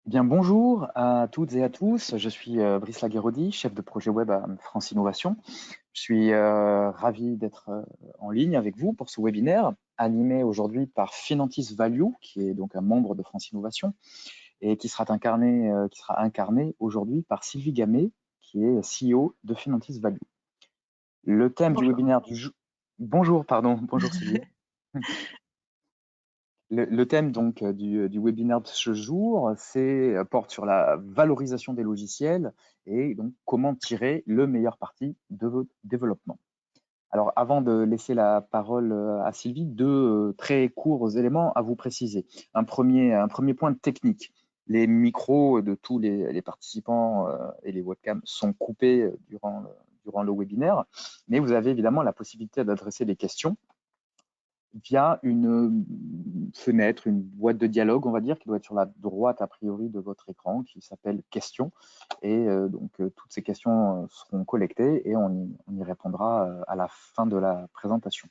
Bien, bonjour à toutes et à tous. Je suis Brice Laguerrodi, chef de projet web à France Innovation. Je suis ravi d'être en ligne avec vous pour ce webinaire animé aujourd'hui par Finantis Value, qui est donc un membre de France Innovation et qui sera incarné aujourd'hui par Sylvie Gamet, qui est CEO de Finantis Value. Le thème du Bonjour. webinaire du jour. Bonjour, pardon. Bonjour Sylvie. Le thème donc du webinaire de ce jour, porte sur la valorisation des logiciels et donc comment tirer le meilleur parti de votre développement. Alors avant de laisser la parole à Sylvie, deux très courts éléments à vous préciser. Un premier point technique. Les micros de tous les participants et les webcams sont coupés durant le webinaire, mais vous avez évidemment la possibilité d'adresser des questions via une fenêtre, une boîte de dialogue, on va dire, qui doit être sur la droite a priori de votre écran, qui s'appelle questions. Et toutes ces questions seront collectées et on y répondra à la fin de la présentation.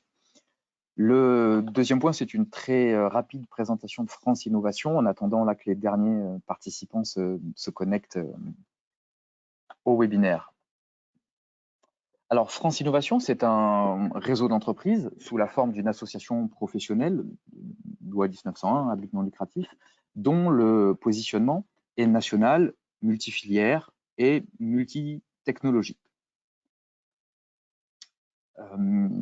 Le deuxième point, c'est une très rapide présentation de France Innovation, en attendant là que les derniers participants se connectent au webinaire. Alors, France Innovation, c'est un réseau d'entreprises sous la forme d'une association professionnelle, loi 1901, à but non lucratif, dont le positionnement est national, multifilière et multitechnologique.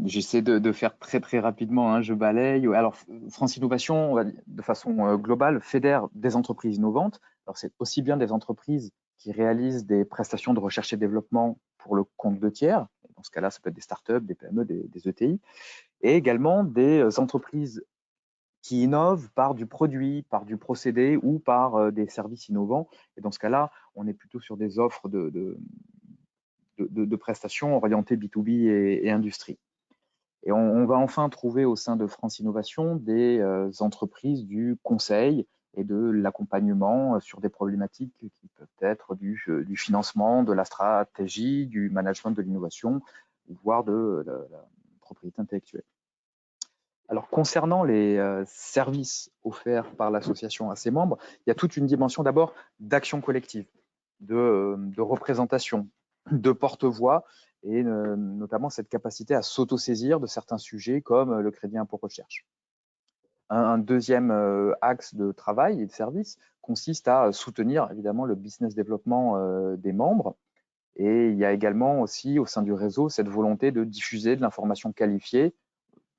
J'essaie de faire très très rapidement, hein, je balaye. Alors, France Innovation, de façon globale, fédère des entreprises innovantes. Alors, c'est aussi bien des entreprises qui réalisent des prestations de recherche et développement pour le compte de tiers. Dans ce cas-là, ça peut être des startups, des PME, des ETI, et également des entreprises qui innovent par du produit, par du procédé ou par des services innovants. Et dans ce cas-là, on est plutôt sur des offres de prestations orientées B2B et industrie. Et on va enfin trouver au sein de France Innovation des entreprises du conseil et de l'accompagnement sur des problématiques qui peuvent être du financement, de la stratégie, du management de l'innovation, voire de la propriété intellectuelle. Alors, concernant les services offerts par l'association à ses membres, il y a toute une dimension d'abord d'action collective, de représentation, de porte-voix, et notamment cette capacité à s'autosaisir de certains sujets comme le crédit impôt recherche. Un deuxième axe de travail et de service consiste à soutenir évidemment le business développement des membres. Et il y a également aussi au sein du réseau cette volonté de diffuser de l'information qualifiée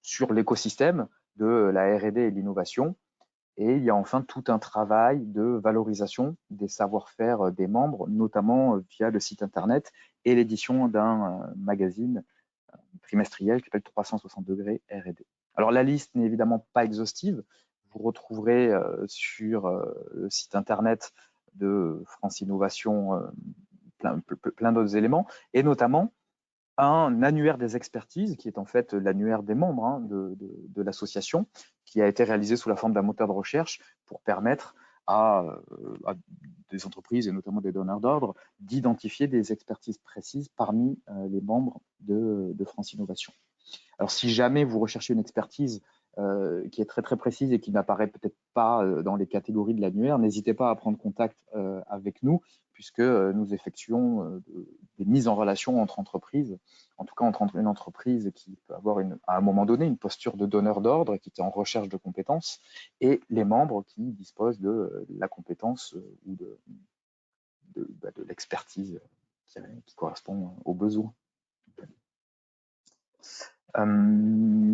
sur l'écosystème de la R&D et de l'innovation. Et il y a enfin tout un travail de valorisation des savoir-faire des membres, notamment via le site internet et l'édition d'un magazine trimestriel qui s'appelle 360 degrés R&D. Alors la liste n'est évidemment pas exhaustive. Vous retrouverez sur le site internet de France Innovation plein d'autres éléments, et notamment un annuaire des expertises, qui est en fait l'annuaire des membres de l'association, qui a été réalisé sous la forme d'un moteur de recherche pour permettre à des entreprises, et notamment des donneurs d'ordre, d'identifier des expertises précises parmi les membres de France Innovation. Alors, si jamais vous recherchez une expertise qui est très très précise et qui n'apparaît peut-être pas dans les catégories de l'annuaire, n'hésitez pas à prendre contact avec nous, puisque nous effectuons des mises en relation entre entreprises, en tout cas entre une entreprise qui peut avoir à un moment donné une posture de donneur d'ordre, qui est en recherche de compétences, et les membres qui disposent de la compétence ou de l'expertise qui correspond aux besoins.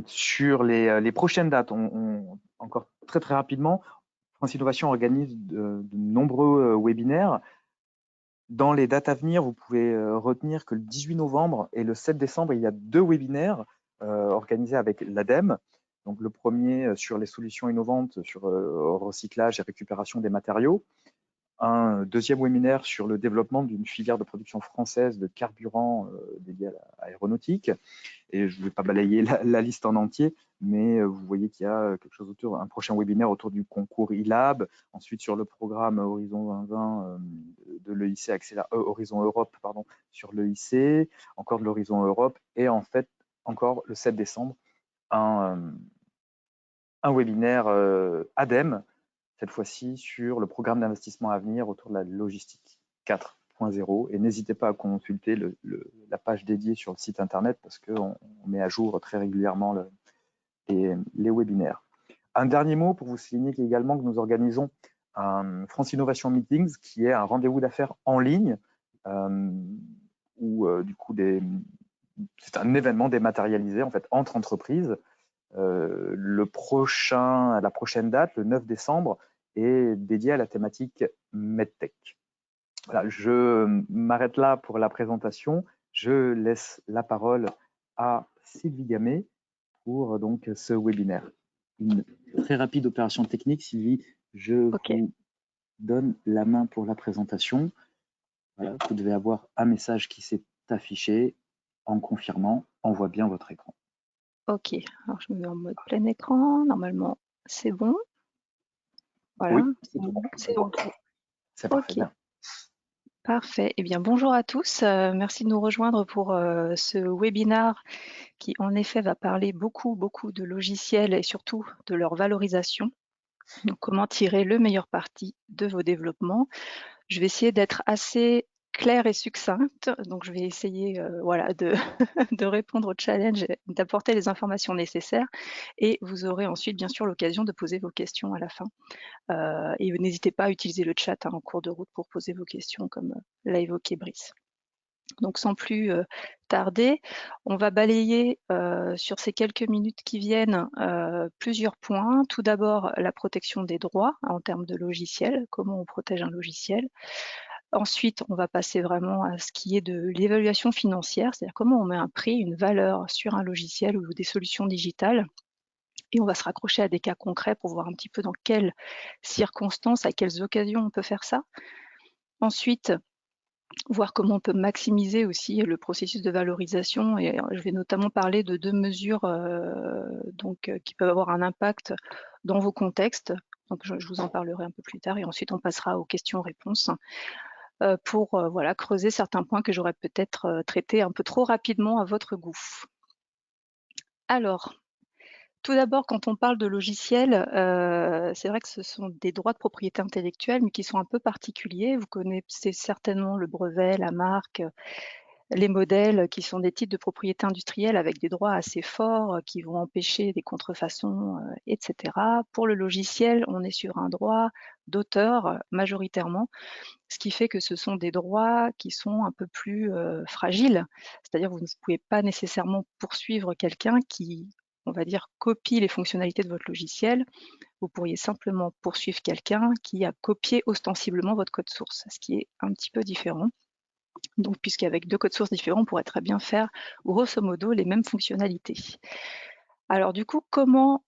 Sur les prochaines dates, encore très très rapidement, France Innovation organise de nombreux webinaires. Dans les dates à venir, vous pouvez retenir que le 18 novembre et le 7 décembre, il y a deux webinaires organisés avec l'ADEME. Donc le premier sur les solutions innovantes sur recyclage et récupération des matériaux. Un deuxième webinaire sur le développement d'une filière de production française de carburant dédié à l'aéronautique. Et je ne vais pas balayer la liste en entier, mais vous voyez qu'il y a quelque chose un prochain webinaire autour du concours e-Lab, ensuite sur le programme Horizon 2020 de l'EIC, Horizon Europe, pardon, sur l'EIC, encore de l'Horizon Europe, et en fait, encore le 7 décembre, un webinaire ADEME cette fois-ci sur le programme d'investissement à venir autour de la logistique 4.0. Et n'hésitez pas à consulter la page dédiée sur le site internet parce qu'on met à jour très régulièrement les webinaires. Un dernier mot pour vous souligner également que nous organisons un France Innovation Meetings, qui est un rendez-vous d'affaires en ligne, où du coup c'est un événement dématérialisé en fait entre entreprises. La prochaine date, le 9 décembre, est dédiée à la thématique MedTech. Voilà, je m'arrête là pour la présentation. Je laisse la parole à Sylvie Gamet pour donc ce webinaire. Une très rapide opération technique, Sylvie. Je vous donne la main pour la présentation. Voilà, vous devez avoir un message qui s'est affiché en confirmant. On voit bien votre écran. Ok, alors je me mets en mode plein écran. Normalement, c'est bon. Voilà, oui, c'est bon. C'est parfait. Ok. Parfait. Eh bien, bonjour à tous. Merci de nous rejoindre pour ce webinaire qui, en effet, va parler beaucoup de logiciels et surtout de leur valorisation. Donc, comment tirer le meilleur parti de vos développements. Je vais essayer d'être assez claire et succincte. Donc, je vais essayer voilà, de répondre au challenge et d'apporter les informations nécessaires. Et vous aurez ensuite, bien sûr, l'occasion de poser vos questions à la fin. Et n'hésitez pas à utiliser le chat en cours de route pour poser vos questions, comme l'a évoqué Brice. Donc sans plus tarder, on va balayer sur ces quelques minutes qui viennent plusieurs points. Tout d'abord, la protection des droits en termes de logiciel, comment on protège un logiciel. Ensuite, on va passer vraiment à ce qui est de l'évaluation financière, c'est-à-dire comment on met un prix, une valeur sur un logiciel ou des solutions digitales. Et on va se raccrocher à des cas concrets pour voir un petit peu dans quelles circonstances, à quelles occasions on peut faire ça. Ensuite, voir comment on peut maximiser aussi le processus de valorisation. Et je vais notamment parler de 2 mesures qui peuvent avoir un impact dans vos contextes. Donc je vous en parlerai un peu plus tard. Et ensuite, on passera aux questions-réponses pour voilà, creuser certains points que j'aurais peut-être traités un peu trop rapidement à votre goût. Alors, tout d'abord, quand on parle de logiciels, c'est vrai que ce sont des droits de propriété intellectuelle, mais qui sont un peu particuliers. Vous connaissez certainement le brevet, la marque, les modèles qui sont des titres de propriété industrielle avec des droits assez forts qui vont empêcher des contrefaçons, etc. Pour le logiciel, on est sur un droit d'auteur majoritairement, ce qui fait que ce sont des droits qui sont un peu plus fragiles. C'est-à-dire que vous ne pouvez pas nécessairement poursuivre quelqu'un qui, on va dire, copie les fonctionnalités de votre logiciel. Vous pourriez simplement poursuivre quelqu'un qui a copié ostensiblement votre code source, ce qui est un petit peu différent. Donc, puisqu'avec 2 codes sources différents, on pourrait très bien faire, grosso modo, les mêmes fonctionnalités. Alors du coup, comment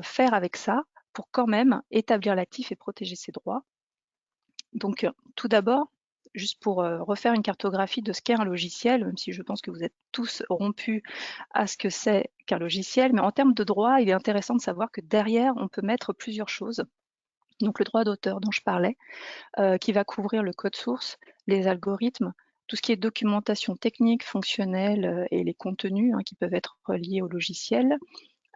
faire avec ça pour quand même établir l'actif et protéger ses droits? Donc, tout d'abord, juste pour refaire une cartographie de ce qu'est un logiciel, même si je pense que vous êtes tous rompus à ce que c'est qu'un logiciel, mais en termes de droit, il est intéressant de savoir que derrière, on peut mettre plusieurs choses. Donc le droit d'auteur dont je parlais, qui va couvrir le code source, les algorithmes, tout ce qui est documentation technique, fonctionnelle et les contenus qui peuvent être reliés au logiciel.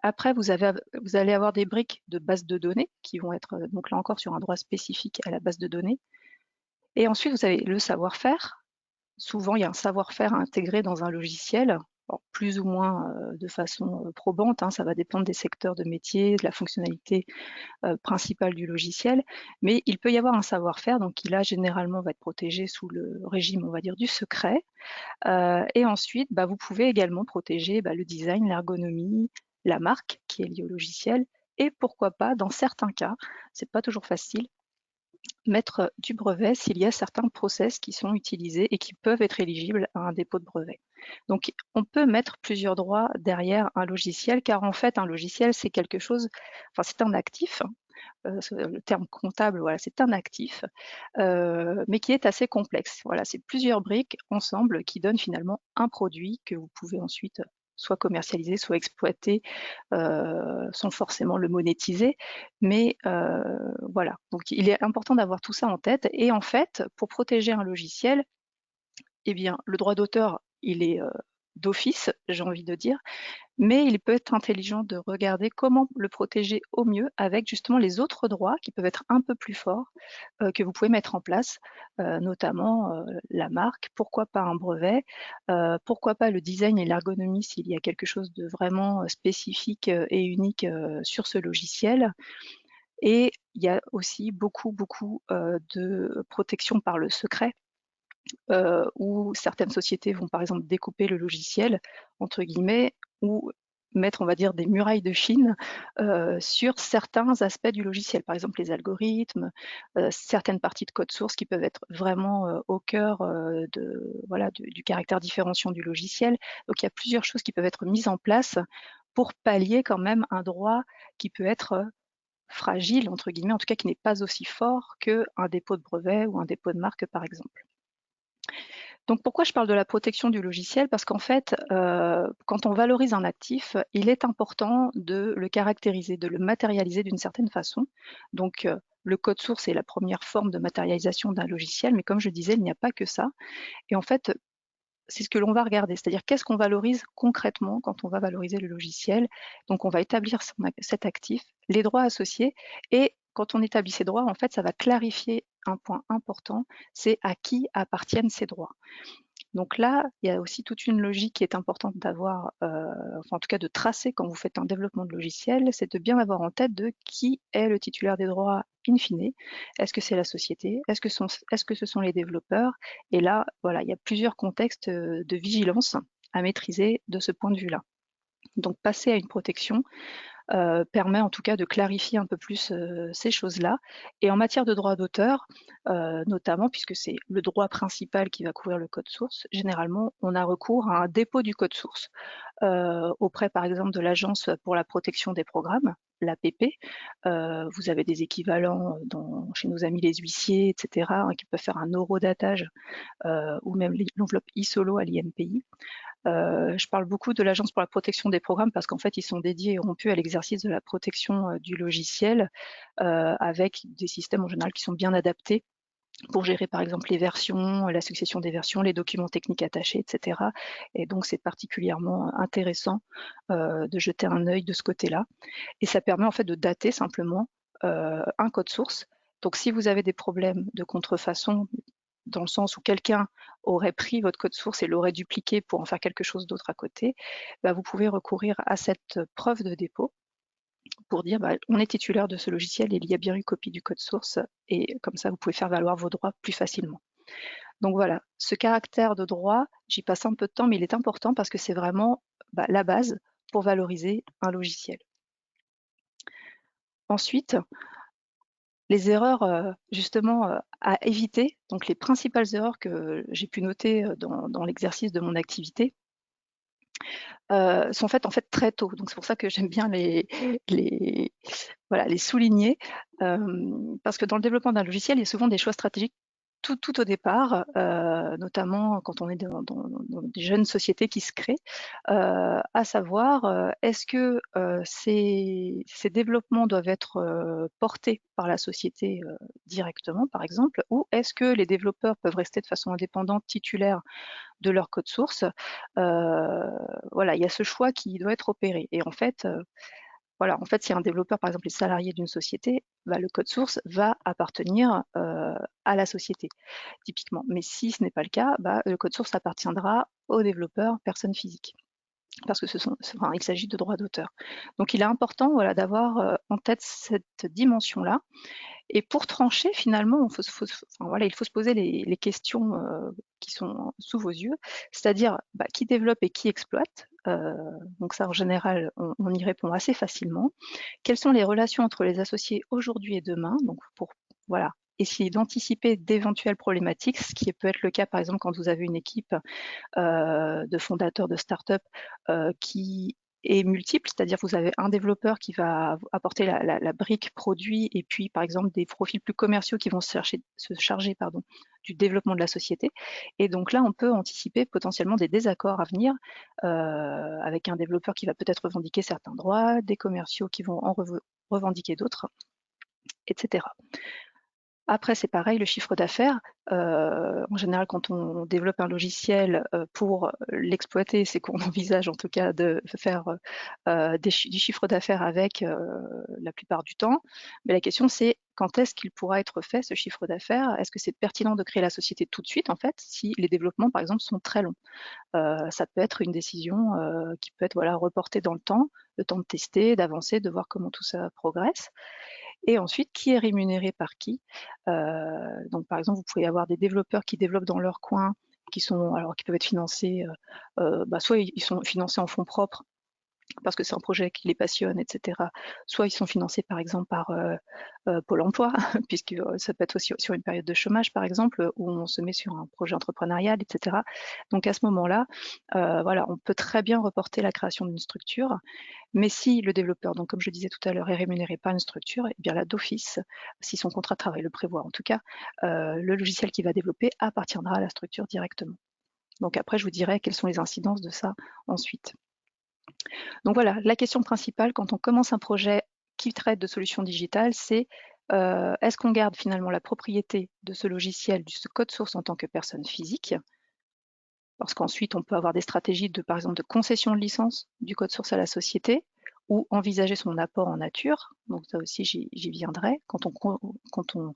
Après, vous allez avoir des briques de base de données qui vont être, donc là encore, sur un droit spécifique à la base de données. Et ensuite, vous avez le savoir-faire. Souvent, il y a un savoir-faire intégré dans un logiciel, plus ou moins de façon probante, ça va dépendre des secteurs de métier, de la fonctionnalité principale du logiciel, mais il peut y avoir un savoir-faire, donc qui là généralement va être protégé sous le régime, on va dire, du secret. Et ensuite, vous pouvez également protéger le design, l'ergonomie, la marque qui est liée au logiciel, et pourquoi pas, dans certains cas, c'est pas toujours facile, mettre du brevet s'il y a certains process qui sont utilisés et qui peuvent être éligibles à un dépôt de brevet. Donc on peut mettre plusieurs droits derrière un logiciel, car en fait un logiciel c'est quelque chose, enfin c'est un actif, le terme comptable, voilà, c'est un actif, mais qui est assez complexe. Voilà, c'est plusieurs briques ensemble qui donnent finalement un produit que vous pouvez ensuite soit commercialiser, soit exploiter, sans forcément le monétiser. Mais voilà, donc il est important d'avoir tout ça en tête. Et en fait, pour protéger un logiciel, eh bien, le droit d'auteur, il est d'office, j'ai envie de dire, mais il peut être intelligent de regarder comment le protéger au mieux avec justement les autres droits qui peuvent être un peu plus forts, que vous pouvez mettre en place, notamment la marque, pourquoi pas un brevet, pourquoi pas le design et l'ergonomie s'il y a quelque chose de vraiment spécifique et unique sur ce logiciel. Et il y a aussi beaucoup de protection par le secret, où certaines sociétés vont par exemple découper le logiciel, entre guillemets, ou mettre, on va dire, des murailles de Chine sur certains aspects du logiciel, par exemple les algorithmes, certaines parties de code source qui peuvent être vraiment au cœur voilà, du caractère différenciant du logiciel. Donc il y a plusieurs choses qui peuvent être mises en place pour pallier quand même un droit qui peut être fragile, entre guillemets, en tout cas qui n'est pas aussi fort qu'un dépôt de brevet ou un dépôt de marque, par exemple. Donc pourquoi je parle de la protection du logiciel? Parce qu'en fait, quand on valorise un actif, il est important de le caractériser, de le matérialiser d'une certaine façon. Donc le code source est la première forme de matérialisation d'un logiciel, mais comme je disais, il n'y a pas que ça. Et en fait, c'est ce que l'on va regarder, c'est-à-dire qu'est-ce qu'on valorise concrètement quand on va valoriser le logiciel. Donc on va établir cet actif, les droits associés, et quand on établit ces droits, en fait, ça va clarifier un point important, c'est à qui appartiennent ces droits. Donc là, il y a aussi toute une logique qui est importante d'avoir, enfin en tout cas de tracer quand vous faites un développement de logiciel, c'est de bien avoir en tête de qui est le titulaire des droits in fine. Est-ce que c'est la société? Est-ce que ce sont les développeurs? Et là, voilà, il y a plusieurs contextes de vigilance à maîtriser de ce point de vue-là. Donc passer à une protection, permet en tout cas de clarifier un peu plus ces choses-là. Et en matière de droit d'auteur, notamment, puisque c'est le droit principal qui va couvrir le code source, généralement, on a recours à un dépôt du code source auprès, par exemple, de l'Agence pour la protection des programmes, l'APP. Vous avez des équivalents chez nos amis les huissiers, etc., hein, qui peuvent faire un eurodatage ou même l'enveloppe ISOLO à l'INPI. Je parle beaucoup de l'Agence pour la protection des programmes parce qu'en fait, ils sont dédiés et rompus à l'exercice de la protection du logiciel avec des systèmes en général qui sont bien adaptés pour gérer par exemple les versions, la succession des versions, les documents techniques attachés, etc. Et donc, c'est particulièrement intéressant de jeter un œil de ce côté-là. Et ça permet en fait de dater simplement un code source. Donc, si vous avez des problèmes de contrefaçon, dans le sens où quelqu'un aurait pris votre code source et l'aurait dupliqué pour en faire quelque chose d'autre à côté, bah, vous pouvez recourir à cette preuve de dépôt pour dire bah, on est titulaire de ce logiciel et il y a bien eu copie du code source, et comme ça vous pouvez faire valoir vos droits plus facilement. Donc voilà, ce caractère de droit, j'y passe un peu de temps, mais il est important parce que c'est vraiment bah, la base pour valoriser un logiciel. Ensuite, les erreurs justement à éviter, donc les principales erreurs que j'ai pu noter dans l'exercice de mon activité, sont faites en fait très tôt. Donc c'est pour ça que j'aime bien les voilà, les souligner, parce que dans le développement d'un logiciel, il y a souvent des choix stratégiques tout au départ, notamment quand on est dans des jeunes sociétés qui se créent, à savoir, est-ce que ces développements doivent être portés par la société directement, par exemple, ou est-ce que les développeurs peuvent rester de façon indépendante titulaires de leur code source? Voilà, il y a ce choix qui doit être opéré. Et en fait, voilà, en fait, si un développeur, par exemple, est salarié d'une société, bah, le code source va appartenir à la société, typiquement. Mais si ce n'est pas le cas, bah, le code source appartiendra au développeur, personne physique, parce que enfin, il s'agit de droits d'auteur. Donc, il est important, voilà, d'avoir en tête cette dimension-là. Et pour trancher, finalement, enfin, voilà, il faut se poser les questions qui sont sous vos yeux, c'est-à-dire bah, qui développe et qui exploite. Donc ça, en général, on y répond assez facilement. Quelles sont les relations entre les associés aujourd'hui et demain? Donc pour voilà, essayer d'anticiper d'éventuelles problématiques, ce qui peut être le cas, par exemple, quand vous avez une équipe de fondateurs de start-up qui est multiple, c'est-à-dire que vous avez un développeur qui va apporter la brique produit et puis par exemple des profils plus commerciaux qui vont se charger du développement de la société. Et donc là, on peut anticiper potentiellement des désaccords à venir avec un développeur qui va peut-être revendiquer certains droits, des commerciaux qui vont en revendiquer d'autres, etc. Après, c'est pareil, le chiffre d'affaires. En général, quand on développe un logiciel pour l'exploiter, c'est qu'on envisage en tout cas de faire du chiffre d'affaires avec la plupart du temps. Mais la question, c'est quand est-ce qu'il pourra être fait, ce chiffre d'affaires? Est-ce que c'est pertinent de créer la société tout de suite, en fait, si les développements, par exemple, sont très longs? Ça peut être une décision qui peut être voilà, reportée dans le temps de tester, d'avancer, de voir comment tout ça progresse. Et ensuite, qui est rémunéré par qui? Donc par exemple, vous pouvez avoir des développeurs qui développent dans leur coin, qui peuvent être financés, soit ils sont financés en fonds propres parce que c'est un projet qui les passionne, etc. Soit ils sont financés par exemple par Pôle emploi, puisque ça peut être aussi sur une période de chômage par exemple, où on se met sur un projet entrepreneurial, etc. Donc à ce moment-là, voilà, on peut très bien reporter la création d'une structure, mais si le développeur, donc comme je disais tout à l'heure, est rémunéré par une structure, et bien là d'office, si son contrat de travail le prévoit en tout cas, le logiciel qu'il va développer appartiendra à la structure directement. Donc après, je vous dirai quelles sont les incidences de ça ensuite. Donc voilà, la question principale quand on commence un projet qui traite de solutions digitales, c'est est-ce qu'on garde finalement la propriété de ce logiciel, de ce code source en tant que personne physique? Parce qu'ensuite, on peut avoir des stratégies par exemple, de concession de licence du code source à la société ou envisager son apport en nature. Donc ça aussi, j'y viendrai. Quand on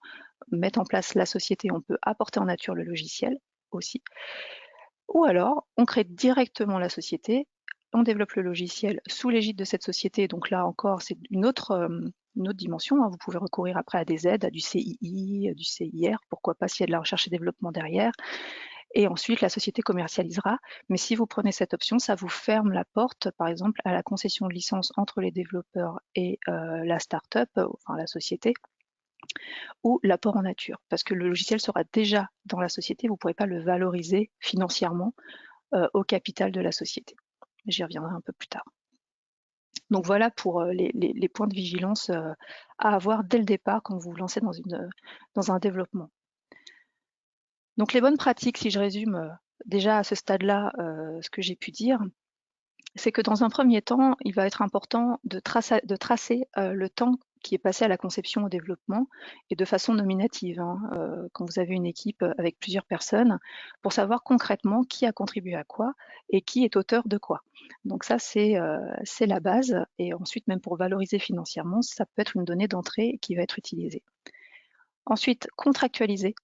met en place la société, on peut apporter en nature le logiciel aussi. Ou alors, on crée directement la société, on développe le logiciel sous l'égide de cette société. Donc là encore, c'est une autre dimension, hein. Vous pouvez recourir après à des aides, à du CII, du CIR, pourquoi pas s'il y a de la recherche et développement derrière. Et ensuite, la société commercialisera. Mais si vous prenez cette option, ça vous ferme la porte, par exemple, à la concession de licence entre les développeurs et la start-up, enfin la société, ou l'apport en nature. Parce que le logiciel sera déjà dans la société, vous ne pourrez pas le valoriser financièrement au capital de la société. J'y reviendrai un peu plus tard. Donc voilà pour les points de vigilance à avoir dès le départ quand vous vous lancez dans un développement. Donc les bonnes pratiques, si je résume déjà à ce stade-là ce que j'ai pu dire, c'est que dans un premier temps, il va être important de tracer le temps qui est passé à la conception au développement et de façon nominative, hein, quand vous avez une équipe avec plusieurs personnes, pour savoir concrètement qui a contribué à quoi et qui est auteur de quoi. Donc ça, c'est la base. Et ensuite, même pour valoriser financièrement, ça peut être une donnée d'entrée qui va être utilisée. Ensuite, contractualiser.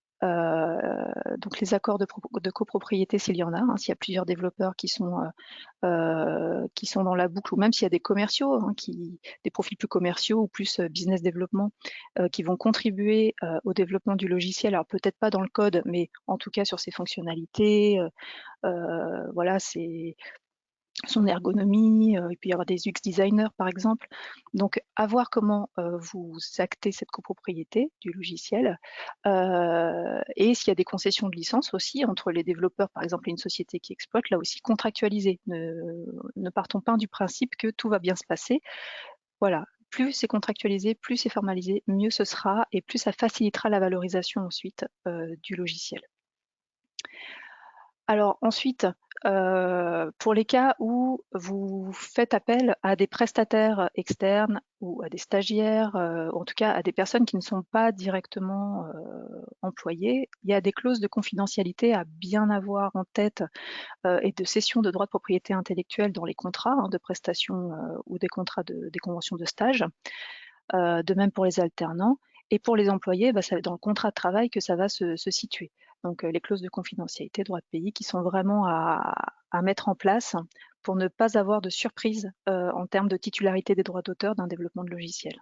Donc les accords de copropriété s'il y en a, hein, s'il y a plusieurs développeurs qui sont dans la boucle, ou même s'il y a des commerciaux, hein, des profils plus commerciaux ou plus business développement, qui vont contribuer au développement du logiciel. Alors peut-être pas dans le code, mais en tout cas sur ses fonctionnalités. Voilà, son ergonomie, il peut y avoir des UX designers par exemple. Donc à voir comment vous actez cette copropriété du logiciel et s'il y a des concessions de licence aussi entre les développeurs par exemple et une société qui exploite, là aussi contractualiser. Ne partons pas du principe que tout va bien se passer. Voilà, plus c'est contractualisé, plus c'est formalisé, mieux ce sera et plus ça facilitera la valorisation ensuite du logiciel. Alors ensuite, pour les cas où vous faites appel à des prestataires externes ou à des stagiaires, ou en tout cas à des personnes qui ne sont pas directement employées, il y a des clauses de confidentialité à bien avoir en tête et de cession de droits de propriété intellectuelle dans les contrats hein, de prestation ou des conventions de stage. De même pour les alternants. Et pour les employés, ça va être dans le contrat de travail que ça va se situer. Donc les clauses de confidentialité, droit de pays, qui sont vraiment à mettre en place pour ne pas avoir de surprise en termes de titularité des droits d'auteur d'un développement de logiciel.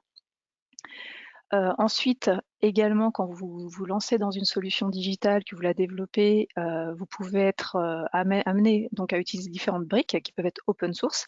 Ensuite, également, quand vous vous lancez dans une solution digitale, que vous la développez, vous pouvez être amené donc à utiliser différentes briques qui peuvent être open source.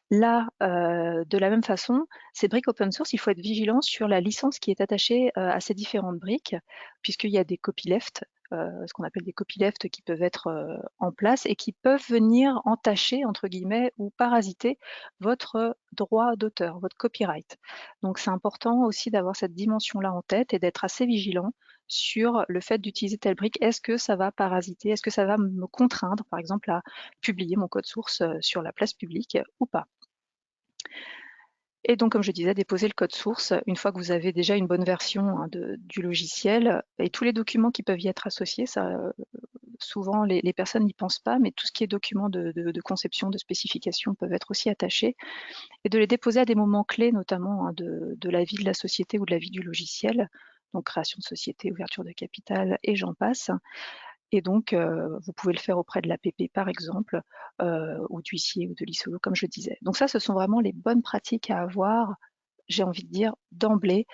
Là, de la même façon, ces briques open source, il faut être vigilant sur la licence qui est attachée à ces différentes briques, puisqu'il y a des copyleft, ce qu'on appelle des copyleft qui peuvent être en place et qui peuvent venir entacher, entre guillemets, ou parasiter votre droit d'auteur, votre copyright. Donc c'est important aussi d'avoir cette dimension-là en tête et d'être assez vigilant sur le fait d'utiliser telle brique. Est-ce que ça va parasiter? Est-ce que ça va me contraindre, par exemple, à publier mon code source sur la place publique ou pas? Et donc, comme je disais, déposer le code source une fois que vous avez déjà une bonne version hein, du logiciel et tous les documents qui peuvent y être associés. Ça, souvent, les personnes n'y pensent pas, mais tout ce qui est documents de conception, de spécification peuvent être aussi attachés et de les déposer à des moments clés, notamment hein, de la vie de la société ou de la vie du logiciel, donc création de société, ouverture de capital et j'en passe. Et donc, vous pouvez le faire auprès de l'APP par exemple, ou d'huissier ou de l'ISO, comme je disais. Donc ça, ce sont vraiment les bonnes pratiques à avoir, j'ai envie de dire, d'emblée,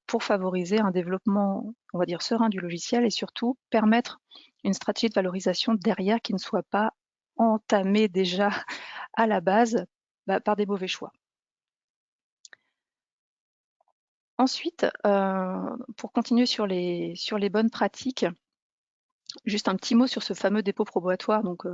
pour favoriser un développement, on va dire, serein du logiciel et surtout permettre une stratégie de valorisation derrière qui ne soit pas entamée déjà à la base par des mauvais choix. Ensuite, pour continuer sur les bonnes pratiques, juste un petit mot sur ce fameux dépôt probatoire, donc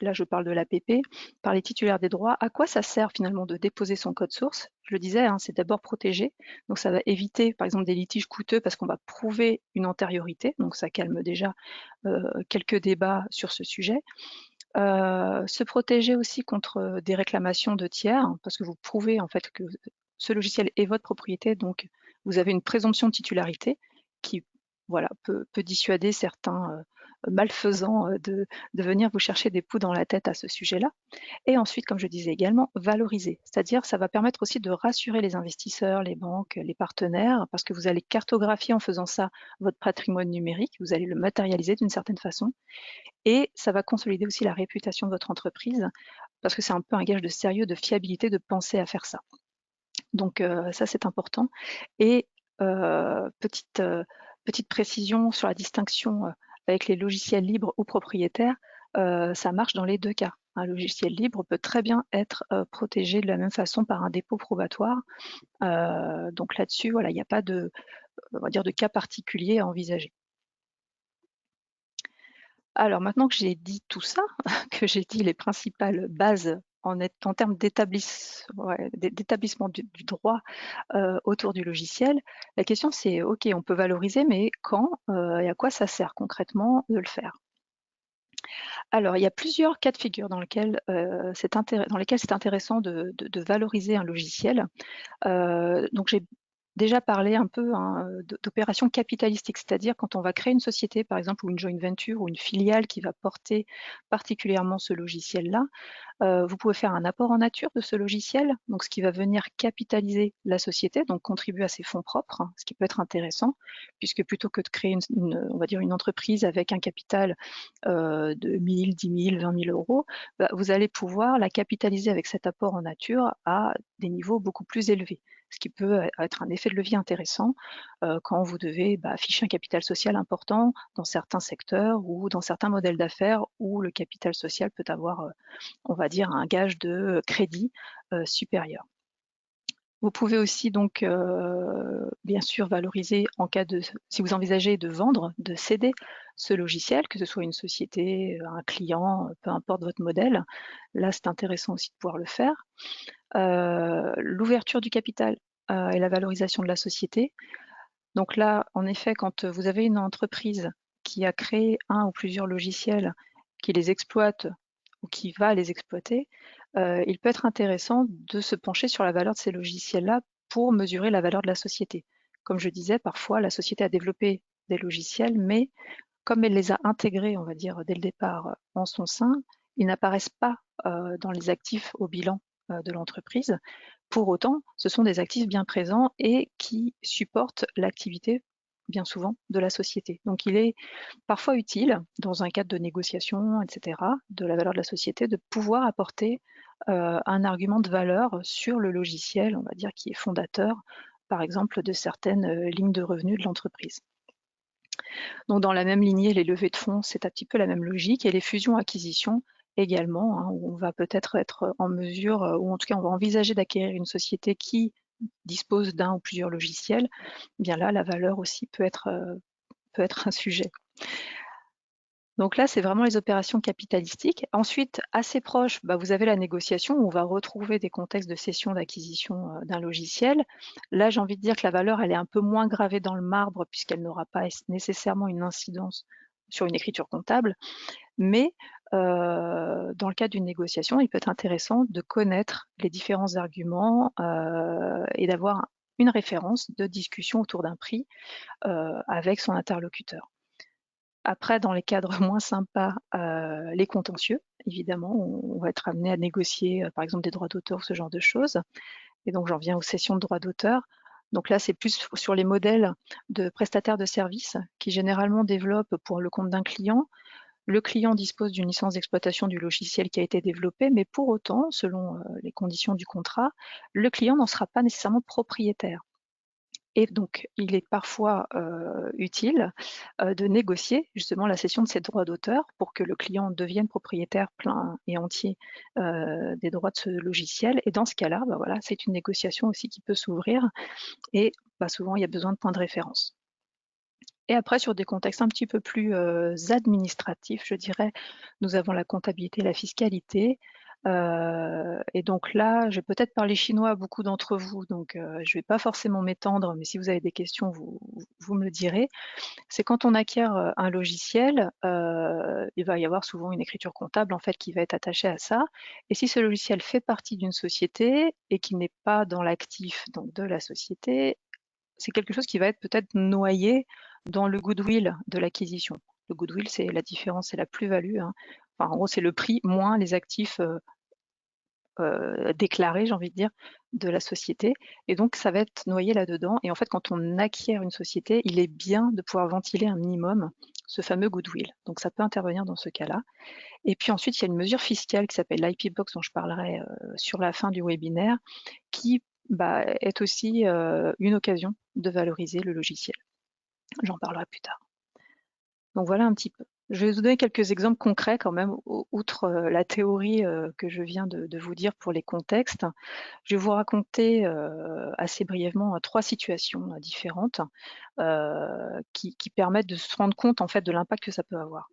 là je parle de l'APP, par les titulaires des droits. À quoi ça sert finalement de déposer son code source? Je le disais, hein, c'est d'abord protégé, donc ça va éviter par exemple des litiges coûteux parce qu'on va prouver une antériorité, donc ça calme déjà quelques débats sur ce sujet. Se protéger aussi contre des réclamations de tiers, hein, parce que vous prouvez en fait que ce logiciel est votre propriété, donc vous avez une présomption de titularité qui voilà, peut dissuader certains malfaisants de venir vous chercher des poux dans la tête à ce sujet-là. Et ensuite, comme je disais également, valoriser. C'est-à-dire, ça va permettre aussi de rassurer les investisseurs, les banques, les partenaires, parce que vous allez cartographier en faisant ça votre patrimoine numérique, vous allez le matérialiser d'une certaine façon, et ça va consolider aussi la réputation de votre entreprise, parce que c'est un peu un gage de sérieux, de fiabilité de penser à faire ça. Donc ça, c'est important. Et petite précision sur la distinction avec les logiciels libres ou propriétaires, ça marche dans les deux cas. Un logiciel libre peut très bien être protégé de la même façon par un dépôt probatoire. Donc là-dessus, voilà, il n'y a pas de, on va dire, de cas particulier à envisager. Alors maintenant que j'ai dit tout ça, que j'ai dit les principales bases en termes d'établissement du droit autour du logiciel, la question c'est, ok, on peut valoriser, mais quand et à quoi ça sert concrètement de le faire? Alors, il y a plusieurs cas de figure dans lesquels c'est intéressant de valoriser un logiciel. Donc j'ai déjà parlé un peu hein, d'opérations capitalistiques, c'est-à-dire quand on va créer une société, par exemple, ou une joint venture ou une filiale qui va porter particulièrement ce logiciel-là, vous pouvez faire un apport en nature de ce logiciel, donc ce qui va venir capitaliser la société, donc contribuer à ses fonds propres, hein, ce qui peut être intéressant, puisque plutôt que de créer on va dire une entreprise avec un capital de 1000, 10 000, 20 000 euros, vous allez pouvoir la capitaliser avec cet apport en nature à des niveaux beaucoup plus élevés, ce qui peut être un effet de levier intéressant quand vous devez afficher un capital social important dans certains secteurs ou dans certains modèles d'affaires où le capital social peut avoir, on va dire, un gage de crédit supérieur. Vous pouvez aussi donc bien sûr valoriser en cas de, si vous envisagez de vendre, de céder ce logiciel, que ce soit une société, un client, peu importe votre modèle. Là, c'est intéressant aussi de pouvoir le faire. L'ouverture du capital et la valorisation de la société. Donc là, en effet, quand vous avez une entreprise qui a créé un ou plusieurs logiciels, qui les exploite ou qui va les exploiter, il peut être intéressant de se pencher sur la valeur de ces logiciels-là pour mesurer la valeur de la société. Comme je disais, parfois la société a développé des logiciels, mais comme elle les a intégrés, on va dire, dès le départ en son sein, ils n'apparaissent pas dans les actifs au bilan de l'entreprise. Pour autant, ce sont des actifs bien présents et qui supportent l'activité bien souvent de la société. Donc il est parfois utile, dans un cadre de négociation, etc., de la valeur de la société, de pouvoir apporter un argument de valeur sur le logiciel, on va dire, qui est fondateur, par exemple, de certaines lignes de revenus de l'entreprise. Donc dans la même lignée, les levées de fonds, c'est un petit peu la même logique, et les fusions-acquisitions également, hein, où on va peut-être être en mesure, ou en tout cas on va envisager d'acquérir une société qui dispose d'un ou plusieurs logiciels, bien là, la valeur aussi peut être un sujet. Donc là, c'est vraiment les opérations capitalistiques. Ensuite, assez proche, vous avez la négociation où on va retrouver des contextes de cession, d'acquisition d'un logiciel. Là, j'ai envie de dire que la valeur, elle est un peu moins gravée dans le marbre puisqu'elle n'aura pas nécessairement une incidence sur une écriture comptable. Mais dans le cadre d'une négociation, il peut être intéressant de connaître les différents arguments et d'avoir une référence de discussion autour d'un prix avec son interlocuteur. Après, dans les cadres moins sympas, les contentieux, évidemment, on va être amené à négocier, par exemple, des droits d'auteur, ce genre de choses. Et donc, j'en viens aux cessions de droits d'auteur. Donc là, c'est plus sur les modèles de prestataires de services qui généralement développent pour le compte d'un client. Le client dispose d'une licence d'exploitation du logiciel qui a été développé, mais pour autant, selon les conditions du contrat, le client n'en sera pas nécessairement propriétaire. Et donc, il est parfois utile de négocier justement la cession de ces droits d'auteur pour que le client devienne propriétaire plein et entier des droits de ce logiciel. Et dans ce cas-là, bah voilà, c'est une négociation aussi qui peut s'ouvrir et bah, souvent, il y a besoin de points de référence. Et après, sur des contextes un petit peu plus administratifs, je dirais, nous avons la comptabilité, la fiscalité. Et donc là, je vais peut-être parler chinois à beaucoup d'entre vous, donc je ne vais pas forcément m'étendre, mais si vous avez des questions, vous me le direz. C'est quand on acquiert un logiciel, il va y avoir souvent une écriture comptable en fait qui va être attachée à ça. Et si ce logiciel fait partie d'une société et qui n'est pas dans l'actif donc de la société, c'est quelque chose qui va être peut-être noyé dans le goodwill de l'acquisition. Le goodwill, c'est la différence, c'est la plus-value, hein. Enfin, en gros, c'est le prix moins les actifs déclarés, j'ai envie de dire, de la société. Et donc, ça va être noyé là-dedans. Et en fait, quand on acquiert une société, il est bien de pouvoir ventiler un minimum ce fameux goodwill. Donc, ça peut intervenir dans ce cas-là. Et puis ensuite, il y a une mesure fiscale qui s'appelle l'IP Box, dont je parlerai sur la fin du webinaire, qui bah, est aussi une occasion de valoriser le logiciel. J'en parlerai plus tard. Donc voilà un petit peu. Je vais vous donner quelques exemples concrets quand même, outre la théorie que je viens de vous dire pour les contextes. Je vais vous raconter assez brièvement 3 situations différentes qui permettent de se rendre compte en fait de l'impact que ça peut avoir.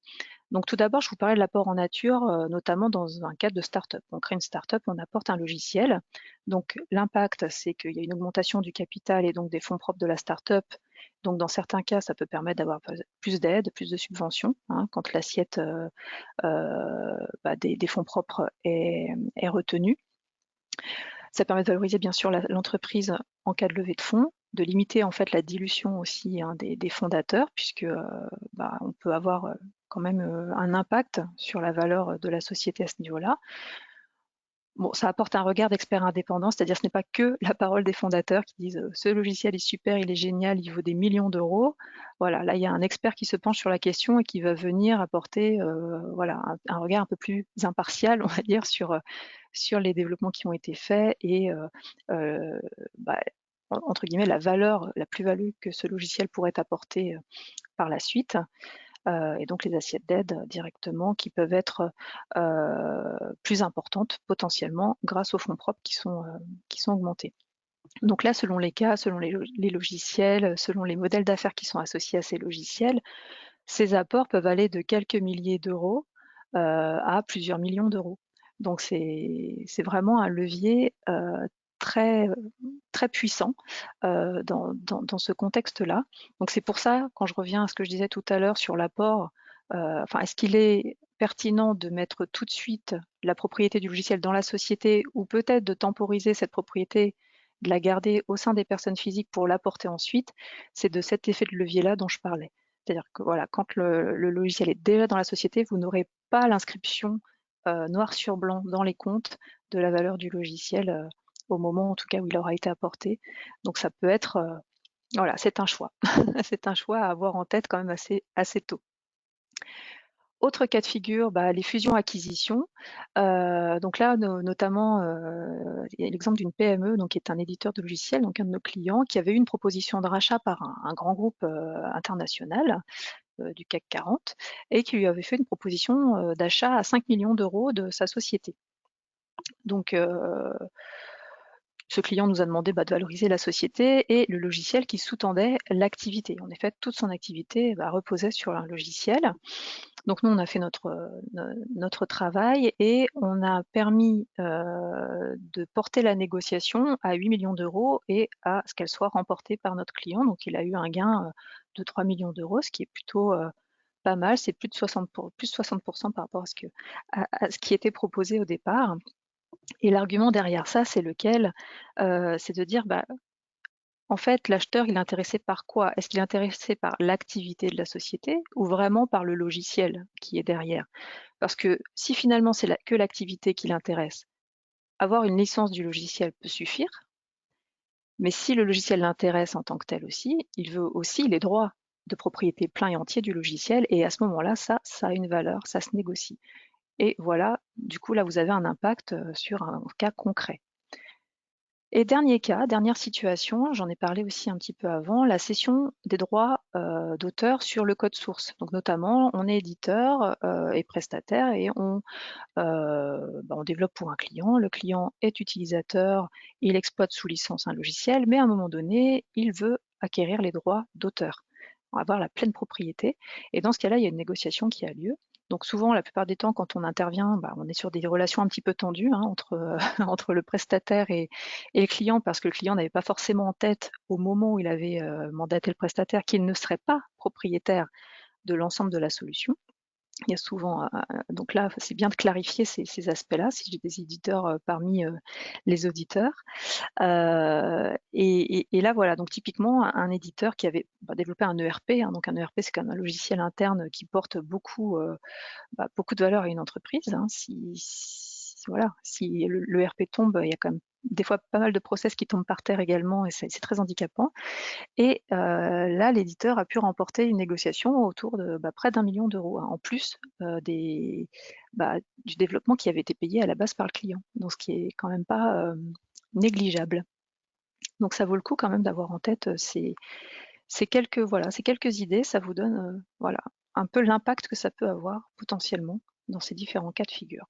Donc tout d'abord, je vous parlais de l'apport en nature, notamment dans un cadre de start-up. On crée une start-up, on apporte un logiciel. Donc l'impact, c'est qu'il y a une augmentation du capital et donc des fonds propres de la start-up. Donc dans certains cas, ça peut permettre d'avoir plus d'aides, plus de subventions, hein, quand l'assiette des fonds propres est retenue. Ça permet de valoriser bien sûr l'entreprise en cas de levée de fonds, de limiter en fait la dilution aussi hein, des fondateurs, puisque on peut avoir quand même un impact sur la valeur de la société à ce niveau-là. Bon, ça apporte un regard d'expert indépendant, c'est-à-dire ce n'est pas que la parole des fondateurs qui disent ce logiciel est super, il est génial, il vaut des millions d'euros. Voilà, là il y a un expert qui se penche sur la question et qui va venir apporter voilà, un regard un peu plus impartial, on va dire, sur les développements qui ont été faits et bah, entre guillemets la valeur, la plus-value que ce logiciel pourrait apporter par la suite. Et donc les assiettes d'aide directement qui peuvent être plus importantes potentiellement grâce aux fonds propres qui sont augmentés. Donc là, selon les cas, selon les logiciels, selon les modèles d'affaires qui sont associés à ces logiciels, ces apports peuvent aller de quelques milliers d'euros à plusieurs millions d'euros. Donc c'est vraiment un levier très, très puissant dans ce contexte-là. Donc c'est pour ça, quand je reviens à ce que je disais tout à l'heure sur l'apport, est-ce qu'il est pertinent de mettre tout de suite la propriété du logiciel dans la société ou peut-être de temporiser cette propriété, de la garder au sein des personnes physiques pour l'apporter ensuite, c'est de cet effet de levier-là dont je parlais. C'est-à-dire que voilà, quand le logiciel est déjà dans la société, vous n'aurez pas l'inscription noir sur blanc dans les comptes de la valeur du logiciel au moment en tout cas où il aura été apporté. Donc ça peut être, voilà, c'est un choix. C'est un choix à avoir en tête quand même assez tôt. Autre cas de figure, les fusions-acquisitions. Donc là, notamment, il y a l'exemple d'une PME, donc qui est un éditeur de logiciels, donc un de nos clients, qui avait eu une proposition de rachat par un grand groupe international du CAC 40 et qui lui avait fait une proposition d'achat à 5 millions d'euros de sa société. Donc, ce client nous a demandé de valoriser la société et le logiciel qui sous-tendait l'activité. En effet, toute son activité reposait sur un logiciel. Donc nous, on a fait notre travail et on a permis de porter la négociation à 8 millions d'euros et à ce qu'elle soit remportée par notre client. Donc il a eu un gain de 3 millions d'euros, ce qui est plutôt pas mal, c'est plus de 60% par rapport à ce qui était proposé au départ. Et l'argument derrière ça, c'est lequel? C'est de dire, bah, en fait, l'acheteur, il est intéressé par quoi? Est-ce qu'il est intéressé par l'activité de la société ou vraiment par le logiciel qui est derrière? Parce que si finalement c'est que l'activité qui l'intéresse, avoir une licence du logiciel peut suffire, mais si le logiciel l'intéresse en tant que tel aussi, il veut aussi les droits de propriété plein et entier du logiciel, et à ce moment-là, ça a une valeur, ça se négocie. Et voilà, du coup, là, vous avez un impact sur un cas concret. Et dernier cas, dernière situation, j'en ai parlé aussi un petit peu avant, la cession des droits d'auteur sur le code source. Donc notamment, on est éditeur et prestataire et on développe pour un client. Le client est utilisateur, il exploite sous licence un logiciel, mais à un moment donné, il veut acquérir les droits d'auteur, avoir la pleine propriété. Et dans ce cas-là, il y a une négociation qui a lieu. Donc souvent, la plupart des temps, quand on intervient, on est sur des relations un petit peu tendues entre, entre le prestataire et le client, parce que le client n'avait pas forcément en tête, au moment où il avait mandaté le prestataire, qu'il ne serait pas propriétaire de l'ensemble de la solution. Il y a souvent, donc là, c'est bien de clarifier ces aspects-là, si j'ai des éditeurs parmi les auditeurs. Et là, voilà, donc typiquement, un éditeur qui avait développé un ERP, donc un ERP, c'est quand même un logiciel interne qui porte beaucoup, beaucoup de valeur à une entreprise. Voilà, si le ERP tombe, il y a quand même des fois pas mal de process qui tombent par terre également, et c'est très handicapant. Et là, l'éditeur a pu remporter une négociation autour de près d'1 million d'euros, en plus du développement qui avait été payé à la base par le client. Donc ce qui est quand même pas négligeable. Donc ça vaut le coup quand même d'avoir en tête ces quelques idées, ça vous donne voilà, un peu l'impact que ça peut avoir potentiellement dans ces différents cas de figure.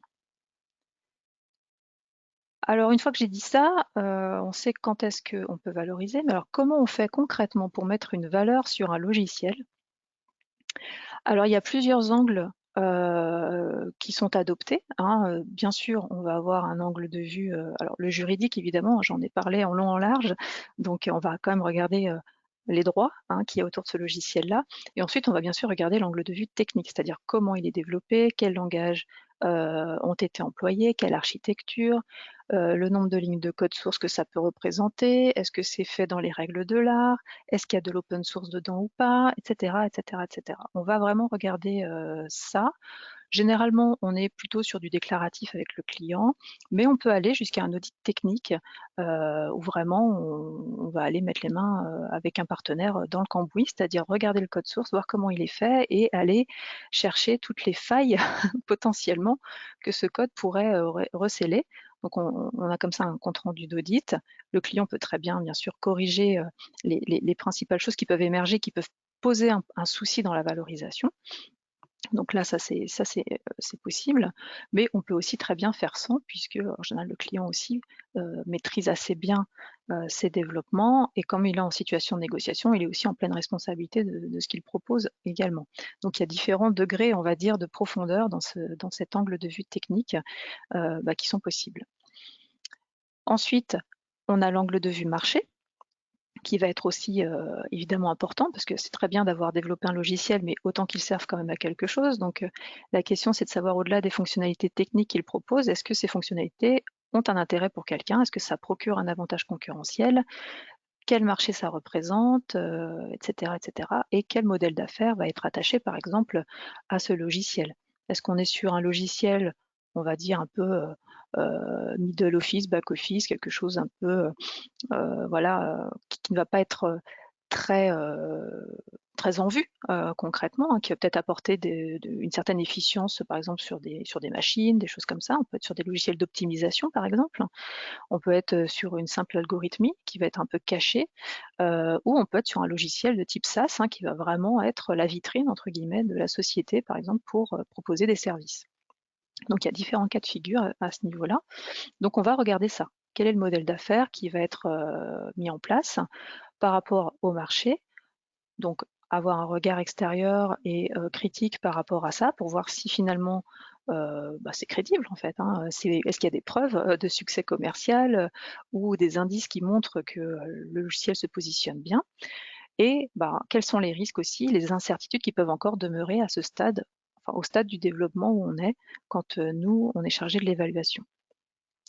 Alors une fois que j'ai dit ça, on sait quand est-ce qu'on peut valoriser, mais alors comment on fait concrètement pour mettre une valeur sur un logiciel? Alors il y a plusieurs angles qui sont adoptés, bien sûr, on va avoir un angle de vue, alors le juridique évidemment, j'en ai parlé en long en large, donc on va quand même regarder les droits qu'il y a autour de ce logiciel-là, et ensuite on va bien sûr regarder l'angle de vue technique, c'est-à-dire comment il est développé, quels langages ont été employés, quelle architecture, le nombre de lignes de code source que ça peut représenter, est-ce que c'est fait dans les règles de l'art, est-ce qu'il y a de l'open source dedans ou pas, etc., etc., etc. On va vraiment regarder ça. Généralement, on est plutôt sur du déclaratif avec le client, mais on peut aller jusqu'à un audit technique où vraiment on va aller mettre les mains avec un partenaire dans le cambouis, c'est-à-dire regarder le code source, voir comment il est fait et aller chercher toutes les failles potentiellement que ce code pourrait recéler. Donc on a comme ça un compte rendu d'audit. Le client peut très bien sûr, corriger les principales choses qui peuvent émerger, qui peuvent poser un souci dans la valorisation. Donc là, c'est possible, mais on peut aussi très bien faire sans, puisque en général le client aussi maîtrise assez bien ses développements, et comme il est en situation de négociation, il est aussi en pleine responsabilité de ce qu'il propose également. Donc il y a différents degrés, on va dire, de profondeur dans cet angle de vue technique qui sont possibles. Ensuite, on a l'angle de vue marché, qui va être aussi évidemment important, parce que c'est très bien d'avoir développé un logiciel, mais autant qu'il serve quand même à quelque chose. Donc la question, c'est de savoir, au-delà des fonctionnalités techniques qu'il propose, est-ce que ces fonctionnalités ont un intérêt pour quelqu'un? Est-ce que ça procure un avantage concurrentiel? Quel marché ça représente, etc., etc. Et quel modèle d'affaires va être attaché, par exemple, à ce logiciel? Est-ce qu'on est sur un logiciel, on va dire, un peu middle office, back office, quelque chose un peu qui ne va pas être très, très en vue concrètement, qui va peut-être apporter une certaine efficience, par exemple sur des machines, des choses comme ça. On peut être sur des logiciels d'optimisation, par exemple. On peut être sur une simple algorithmie qui va être un peu cachée, ou on peut être sur un logiciel de type SaaS qui va vraiment être la vitrine, entre guillemets, de la société, par exemple, pour proposer des services. Donc il y a différents cas de figure à ce niveau-là. Donc on va regarder ça. Quel est le modèle d'affaires qui va être mis en place par rapport au marché? Donc avoir un regard extérieur et critique par rapport à ça pour voir si finalement c'est crédible en fait. Est-ce qu'il y a des preuves de succès commercial ou des indices qui montrent que le logiciel se positionne bien? et quels sont les risques aussi, les incertitudes qui peuvent encore demeurer à ce stade, enfin, au stade du développement où on est quand nous, on est chargé de l'évaluation.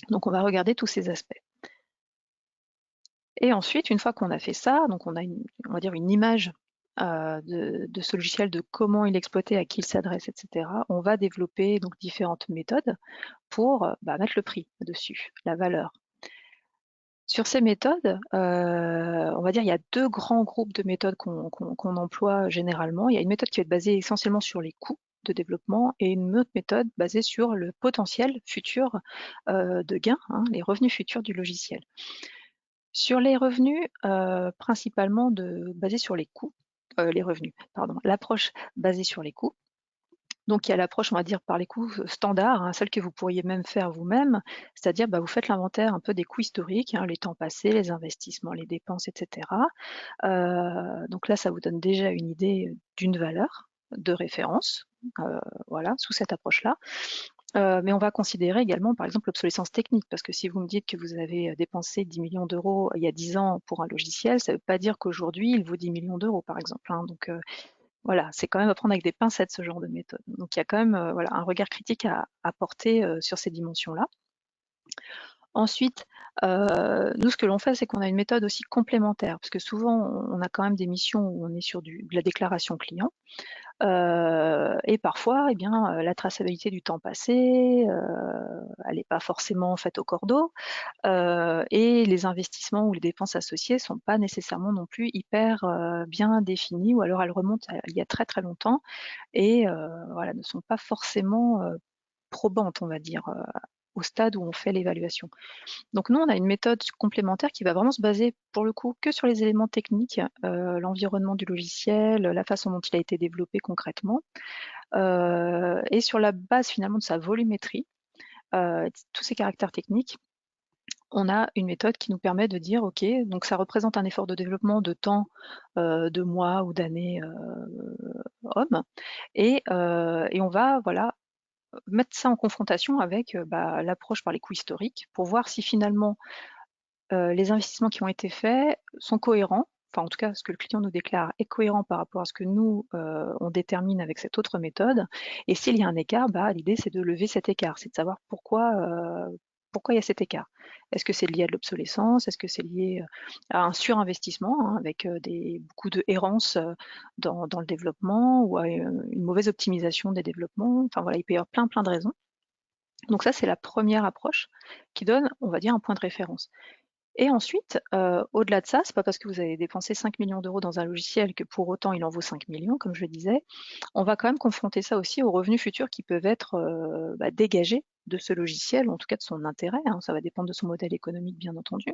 Donc on va regarder tous ces aspects. Et ensuite, une fois qu'on a fait ça, donc on a on va dire une image de ce logiciel, de comment il est exploité, à qui il s'adresse, etc. On va développer donc différentes méthodes pour mettre le prix dessus, la valeur. Sur ces méthodes, on va dire il y a deux grands groupes de méthodes qu'on emploie généralement. Il y a une méthode qui va être basée essentiellement sur les coûts de développement et une autre méthode basée sur le potentiel futur de gain, hein, les revenus futurs du logiciel. Sur les revenus, principalement basés sur les coûts, les revenus, pardon, l'approche basée sur les coûts. Donc il y a l'approche, on va dire, par les coûts standards, hein, celle que vous pourriez même faire vous-même, c'est-à-dire vous faites l'inventaire un peu des coûts historiques, hein, les temps passés, les investissements, les dépenses, etc. Donc là, ça vous donne déjà une idée d'une valeur de référence, voilà, sous cette approche-là. Mais on va considérer également, par exemple, l'obsolescence technique, parce que si vous me dites que vous avez dépensé 10 millions d'euros il y a 10 ans pour un logiciel, ça ne veut pas dire qu'aujourd'hui, il vaut 10 millions d'euros, par exemple, hein. Donc voilà, c'est quand même à prendre avec des pincettes, ce genre de méthode. Donc il y a quand même voilà, un regard critique à porter sur ces dimensions-là. Ensuite, nous, ce que l'on fait, c'est qu'on a une méthode aussi complémentaire, parce que souvent, on a quand même des missions où on est sur de la déclaration client. Et parfois, la traçabilité du temps passé, elle n'est pas forcément faite au cordeau, et les investissements ou les dépenses associées ne sont pas nécessairement non plus hyper bien définies, ou alors elles remontent il y a très très longtemps et voilà, ne sont pas forcément probantes, on va dire, au stade où on fait l'évaluation. Donc nous, on a une méthode complémentaire qui va vraiment se baser, pour le coup, que sur les éléments techniques, l'environnement du logiciel, la façon dont il a été développé concrètement, et sur la base finalement de sa volumétrie, tous ces caractères techniques, on a une méthode qui nous permet de dire, OK, donc ça représente un effort de développement de temps, de mois ou d'années hommes, et on va voilà mettre ça en confrontation avec l'approche par les coûts historiques pour voir si finalement les investissements qui ont été faits sont cohérents, enfin en tout cas ce que le client nous déclare est cohérent par rapport à ce que nous on détermine avec cette autre méthode. Et s'il y a un écart, l'idée c'est de lever cet écart, c'est de savoir pourquoi il y a cet écart. Est-ce que c'est lié à de l'obsolescence? Est-ce que c'est lié à un surinvestissement, hein, avec beaucoup de errance dans le développement, ou à une mauvaise optimisation des développements? Enfin voilà, il peut y avoir plein de raisons. Donc ça, c'est la première approche qui donne, on va dire, un point de référence. Et ensuite, au-delà de ça, c'est pas parce que vous avez dépensé 5 millions d'euros dans un logiciel que pour autant il en vaut 5 millions, comme je le disais. On va quand même confronter ça aussi aux revenus futurs qui peuvent être dégagés de ce logiciel, ou en tout cas de son intérêt, hein. Ça va dépendre de son modèle économique, bien entendu.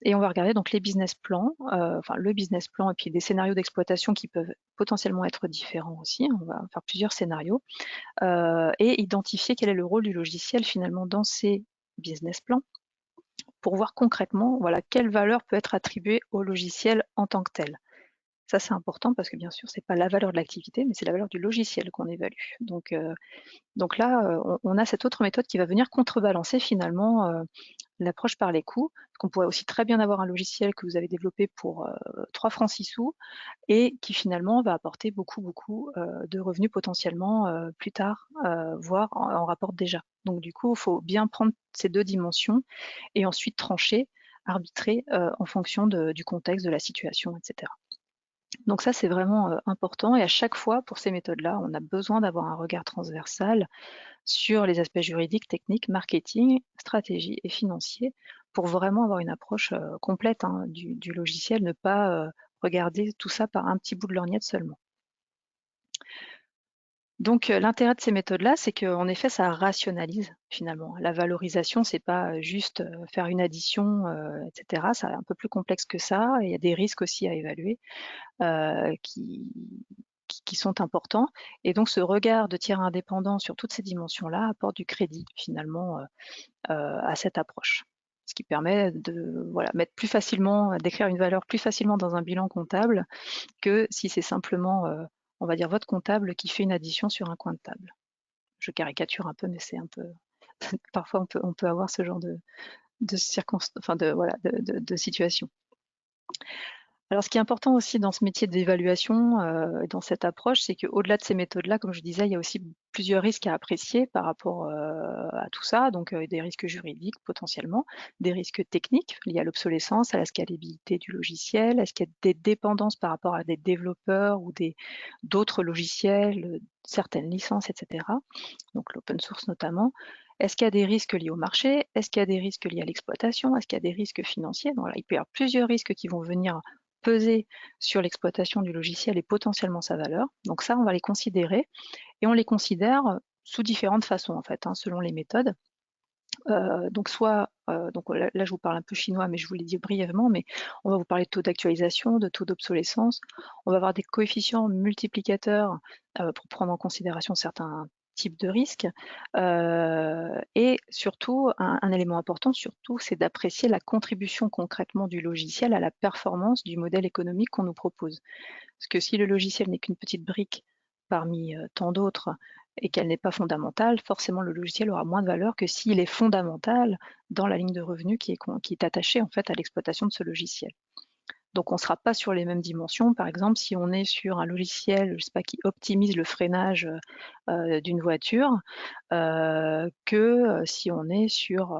Et on va regarder donc les business plans, enfin le business plan, et puis des scénarios d'exploitation qui peuvent potentiellement être différents aussi. On va faire plusieurs scénarios et identifier quel est le rôle du logiciel finalement dans ces business plans, pour voir concrètement voilà, quelle valeur peut être attribuée au logiciel en tant que tel. Ça, c'est important parce que bien sûr, ce n'est pas la valeur de l'activité, mais c'est la valeur du logiciel qu'on évalue. Donc là, on a cette autre méthode qui va venir contrebalancer finalement l'approche par les coûts. Qu'on pourrait aussi très bien avoir un logiciel que vous avez développé pour 3 francs 6 sous et qui finalement va apporter beaucoup de revenus potentiellement plus tard, voire en rapporte déjà. Donc du coup, il faut bien prendre ces deux dimensions et ensuite trancher, arbitrer en fonction du contexte, de la situation, etc. Donc ça, c'est vraiment important, et à chaque fois, pour ces méthodes-là, on a besoin d'avoir un regard transversal sur les aspects juridiques, techniques, marketing, stratégie et financier, pour vraiment avoir une approche complète, hein, du logiciel, ne pas regarder tout ça par un petit bout de lorgnette seulement. Donc l'intérêt de ces méthodes-là, c'est qu'en effet, ça rationalise finalement. La valorisation, c'est pas juste faire une addition, etc. C'est un peu plus complexe que ça, et il y a des risques aussi à évaluer qui sont importants. Et donc ce regard de tiers indépendant sur toutes ces dimensions-là apporte du crédit finalement à cette approche. Ce qui permet de voilà, mettre plus facilement, d'écrire une valeur plus facilement dans un bilan comptable que si c'est simplement, on va dire, votre comptable qui fait une addition sur un coin de table. Je caricature un peu, mais c'est un peu parfois on peut avoir ce genre de situation. Alors, ce qui est important aussi dans ce métier d'évaluation, et dans cette approche, c'est qu'au-delà de ces méthodes-là, comme je disais, il y a aussi plusieurs risques à apprécier par rapport, à tout ça. Donc, des risques juridiques potentiellement, des risques techniques liés à l'obsolescence, à la scalabilité du logiciel. Est-ce qu'il y a des dépendances par rapport à des développeurs ou d'autres logiciels, certaines licences, et cetera, donc l'open source notamment. Est-ce qu'il y a des risques liés au marché? Est-ce qu'il y a des risques liés à l'exploitation? Est-ce qu'il y a des risques financiers? Voilà, il peut y avoir plusieurs risques qui vont venir peser sur l'exploitation du logiciel et potentiellement sa valeur. Donc ça, on va les considérer et on les considère sous différentes façons en fait, hein, selon les méthodes. Donc soit, donc là je vous parle un peu chinois, mais je vous l'ai dit brièvement, mais on va vous parler de taux d'actualisation, de taux d'obsolescence. On va avoir des coefficients multiplicateurs pour prendre en considération certains types de risques. Et surtout, un élément important, surtout, c'est d'apprécier la contribution concrètement du logiciel à la performance du modèle économique qu'on nous propose. Parce que si le logiciel n'est qu'une petite brique parmi tant d'autres et qu'elle n'est pas fondamentale, forcément le logiciel aura moins de valeur que s'il est fondamental dans la ligne de revenus qui est attachée en fait à l'exploitation de ce logiciel. Donc on ne sera pas sur les mêmes dimensions. Par exemple, si on est sur un logiciel, je sais pas, qui optimise le freinage d'une voiture, que si on est sur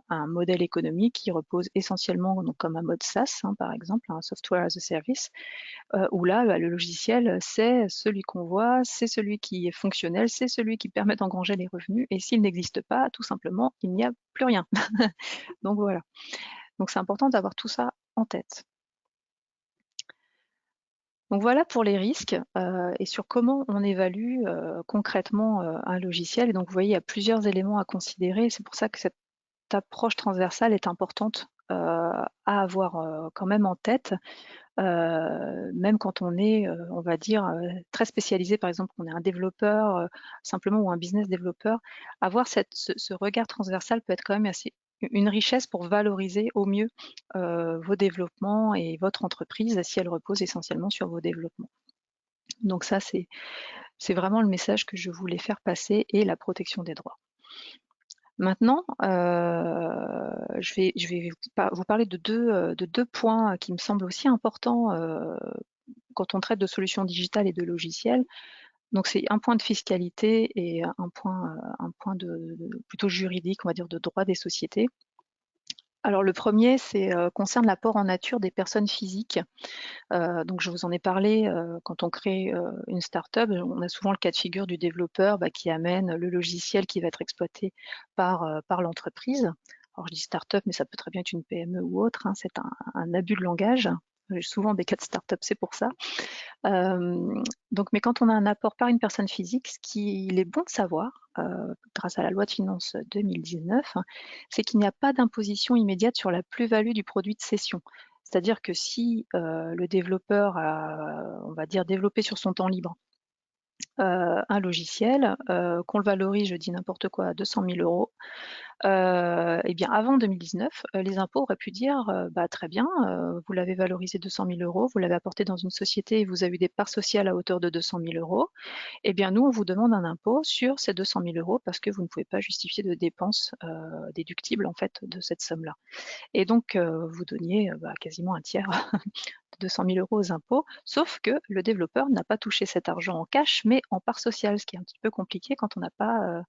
un modèle économique qui repose essentiellement donc, comme un mode SaaS, hein, par exemple, un software as a service, où là, bah, le logiciel, c'est celui qu'on voit, c'est celui qui est fonctionnel, c'est celui qui permet d'engranger les revenus, et s'il n'existe pas, tout simplement, il n'y a plus rien. Donc voilà. Donc c'est important d'avoir tout ça en tête. Donc voilà pour les risques et sur comment on évalue concrètement un logiciel. Et donc vous voyez, il y a plusieurs éléments à considérer. C'est pour ça que cette approche transversale est importante à avoir quand même en tête. Même quand on est, on va dire, très spécialisé, par exemple, qu'on est un développeur simplement ou un business développeur, avoir ce regard transversal peut être quand même assez une richesse pour valoriser au mieux vos développements et votre entreprise si elle repose essentiellement sur vos développements. Donc ça, c'est vraiment le message que je voulais faire passer et la protection des droits. Maintenant, je vais vous parler de deux points qui me semblent aussi importants quand on traite de solutions digitales et de logiciels. Donc c'est un point de fiscalité et un point plutôt juridique, on va dire, de droit des sociétés. Alors le premier, concerne l'apport en nature des personnes physiques. Donc je vous en ai parlé, quand on crée une start-up, on a souvent le cas de figure du développeur qui amène le logiciel qui va être exploité par l'entreprise. Alors je dis start-up, mais ça peut très bien être une PME ou autre, hein, c'est un abus de langage. Souvent des cas de start-up, c'est pour ça. Donc, mais quand on a un apport par une personne physique, ce qu'il est bon de savoir, grâce à la loi de finances 2019, c'est qu'il n'y a pas d'imposition immédiate sur la plus-value du produit de cession. C'est-à-dire que si le développeur a, on va dire, développé sur son temps libre un logiciel, qu'on le valorise, je dis n'importe quoi, à 200 000 euros, et bien avant 2019, les impôts auraient pu dire bah, très bien, vous l'avez valorisé 200 000 euros, vous l'avez apporté dans une société et vous avez eu des parts sociales à hauteur de 200 000 euros. Eh bien, nous, on vous demande un impôt sur ces 200 000 euros parce que vous ne pouvez pas justifier de dépenses déductibles en fait de cette somme-là. Et donc, vous donniez bah, quasiment un tiers de 200 000 euros aux impôts, sauf que le développeur n'a pas touché cet argent en cash, mais en part sociale, ce qui est un petit peu compliqué quand on n'a pas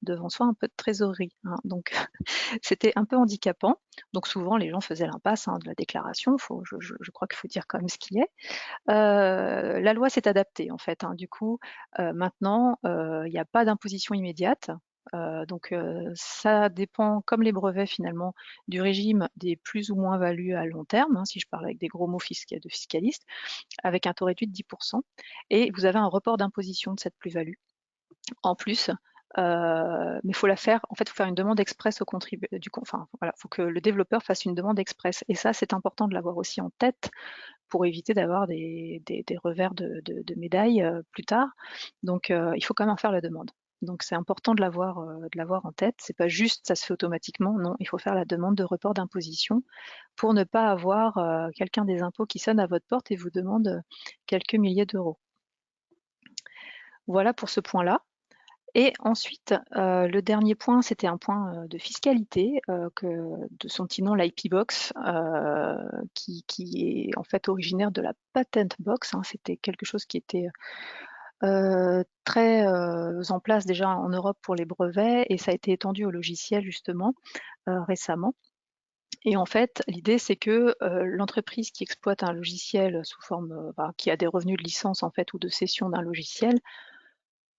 devant soi un peu de trésorerie, hein. Donc c'était un peu handicapant. Donc souvent les gens faisaient l'impasse de la déclaration. Je crois qu'il faut dire quand même ce qui est. La loi s'est adaptée en fait, hein. Du coup, maintenant, il n'y a pas d'imposition immédiate. Donc ça dépend, comme les brevets finalement, du régime des plus ou moins values à long terme, hein, si je parle avec des gros mots de fiscalistes, avec un taux réduit de 10%. Et vous avez un report d'imposition de cette plus-value en plus. Mais il faut la faire, en fait, il faut faire une demande express au contribuable. Enfin, voilà, il faut que le développeur fasse une demande express. Et ça, c'est important de l'avoir aussi en tête pour éviter d'avoir des revers de médaille plus tard. Donc, il faut quand même en faire la demande. Donc, c'est important de l'avoir en tête. C'est pas juste, ça se fait automatiquement. Non, il faut faire la demande de report d'imposition pour ne pas avoir quelqu'un des impôts qui sonne à votre porte et vous demande quelques milliers d'euros. Voilà pour ce point-là. Et ensuite, le dernier point, c'était un point de fiscalité, de son petit nom, l'IP Box, qui est en fait originaire de la Patent Box, hein. C'était quelque chose qui était très en place déjà en Europe pour les brevets, et ça a été étendu au logiciel justement récemment. Et en fait, l'idée, c'est que l'entreprise qui exploite un logiciel sous forme, qui a des revenus de licence en fait ou de cession d'un logiciel,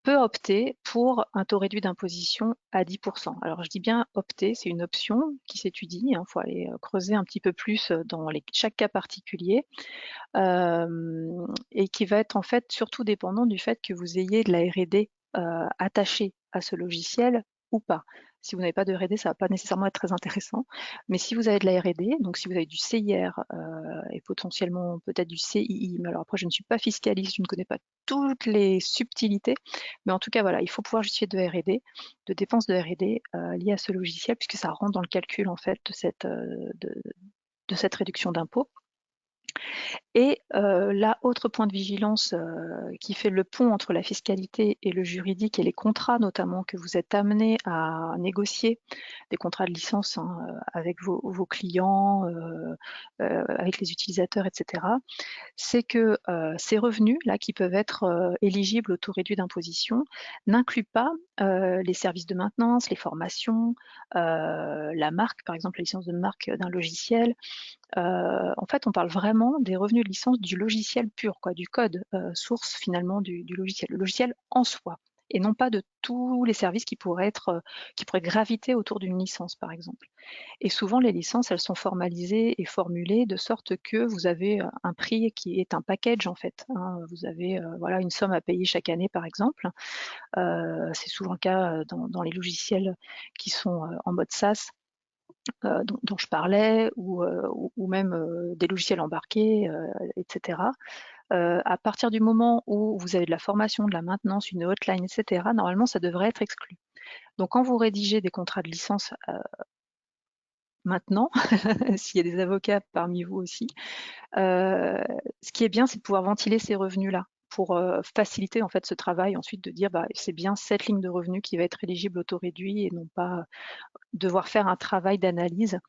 peut opter pour un taux réduit d'imposition à 10%. Alors je dis bien opter, c'est une option qui s'étudie, hein, faut aller creuser un petit peu plus dans chaque cas particulier, et qui va être en fait surtout dépendant du fait que vous ayez de la R&D attachée à ce logiciel ou pas. Si vous n'avez pas de R&D, ça va pas nécessairement être très intéressant, mais si vous avez de la R&D, donc si vous avez du CIR et potentiellement peut-être du CII, mais alors après je ne suis pas fiscaliste, je ne connais pas toutes les subtilités, mais en tout cas voilà, il faut pouvoir justifier de R&D, de dépenses de R&D liées à ce logiciel, puisque ça rentre dans le calcul en fait de cette réduction d'impôt. Et là, autre point de vigilance qui fait le pont entre la fiscalité et le juridique et les contrats notamment que vous êtes amenés à négocier, des contrats de licence, hein, avec vos clients, avec les utilisateurs, etc., c'est que ces revenus-là qui peuvent être éligibles au taux réduit d'imposition n'incluent pas les services de maintenance, les formations, la marque, par exemple la licence de marque d'un logiciel. En fait, on parle vraiment des revenus de licence du logiciel pur, quoi, du code source finalement du logiciel, le logiciel en soi, et non pas de tous les services qui pourraient graviter autour d'une licence, par exemple. Et souvent, les licences, elles sont formalisées et formulées de sorte que vous avez un prix qui est un package en fait, hein. Vous avez voilà, une somme à payer chaque année, par exemple. C'est souvent le cas dans les logiciels qui sont en mode SaaS, dont je parlais, ou même des logiciels embarqués, etc. À partir du moment où vous avez de la formation, de la maintenance, une hotline, etc., normalement, ça devrait être exclu. Donc, quand vous rédigez des contrats de licence maintenant, s'il y a des avocats parmi vous aussi, ce qui est bien, c'est de pouvoir ventiler ces revenus-là pour faciliter en fait ce travail ensuite de dire c'est bien cette ligne de revenus qui va être éligible au taux réduit, et non pas devoir faire un travail d'analyse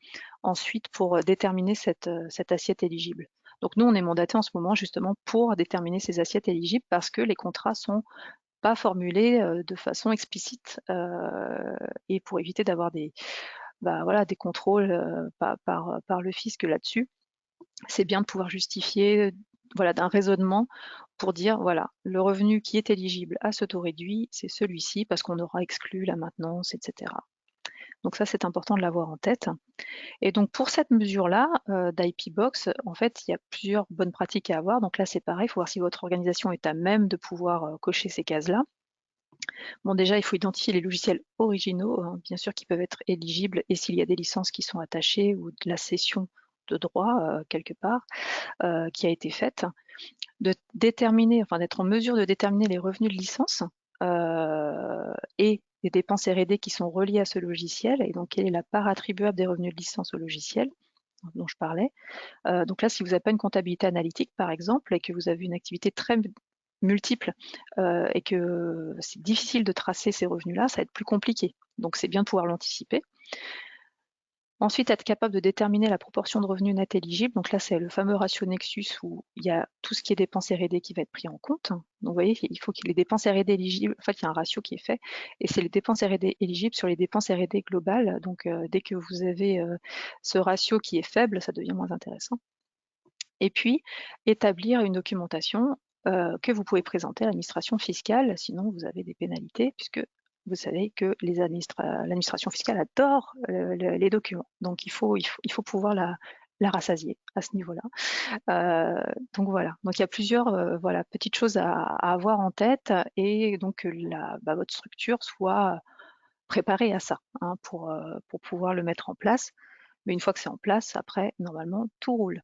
ensuite pour déterminer cette assiette éligible. Donc nous, on est mandaté en ce moment justement pour déterminer ces assiettes éligibles, parce que les contrats sont pas formulés de façon explicite, et pour éviter d'avoir des contrôles par le fisc là-dessus. C'est bien de pouvoir justifier d'un raisonnement pour dire voilà, le revenu qui est éligible à ce taux réduit, c'est celui-ci parce qu'on aura exclu la maintenance, etc. Donc ça, c'est important de l'avoir en tête. Et donc pour cette mesure-là d'IP Box, en fait, il y a plusieurs bonnes pratiques à avoir. Donc là, c'est pareil, il faut voir si votre organisation est à même de pouvoir cocher ces cases-là. Bon, déjà, il faut identifier les logiciels originaux, hein, bien sûr, qui peuvent être éligibles, et s'il y a des licences qui sont attachées ou de la cession de droit quelque part qui a été faite, de déterminer, enfin d'être en mesure de déterminer les revenus de licence et les dépenses R&D qui sont reliées à ce logiciel, et donc quelle est la part attribuable des revenus de licence au logiciel dont je parlais. Donc là, si vous n'avez pas une comptabilité analytique, par exemple, et que vous avez une activité très multiple et que c'est difficile de tracer ces revenus-là, ça va être plus compliqué. Donc c'est bien de pouvoir l'anticiper. Ensuite, être capable de déterminer la proportion de revenus net éligibles. Donc là, c'est le fameux ratio Nexus où il y a tout ce qui est dépenses R&D qui va être pris en compte. Donc vous voyez, il faut qu'il y ait les dépenses R&D éligibles. En fait, il y a un ratio qui est fait, et c'est les dépenses R&D éligibles sur les dépenses R&D globales. Donc dès que vous avez ce ratio qui est faible, ça devient moins intéressant. Et puis, établir une documentation que vous pouvez présenter à l'administration fiscale, sinon vous avez des pénalités, puisque vous savez que l'administration fiscale adore les documents. Donc il faut pouvoir la rassasier à ce niveau-là. Donc voilà. Donc il y a plusieurs petites choses à avoir en tête, et donc que votre structure soit préparée à ça, hein, pour pouvoir le mettre en place. Mais une fois que c'est en place, après, normalement, tout roule.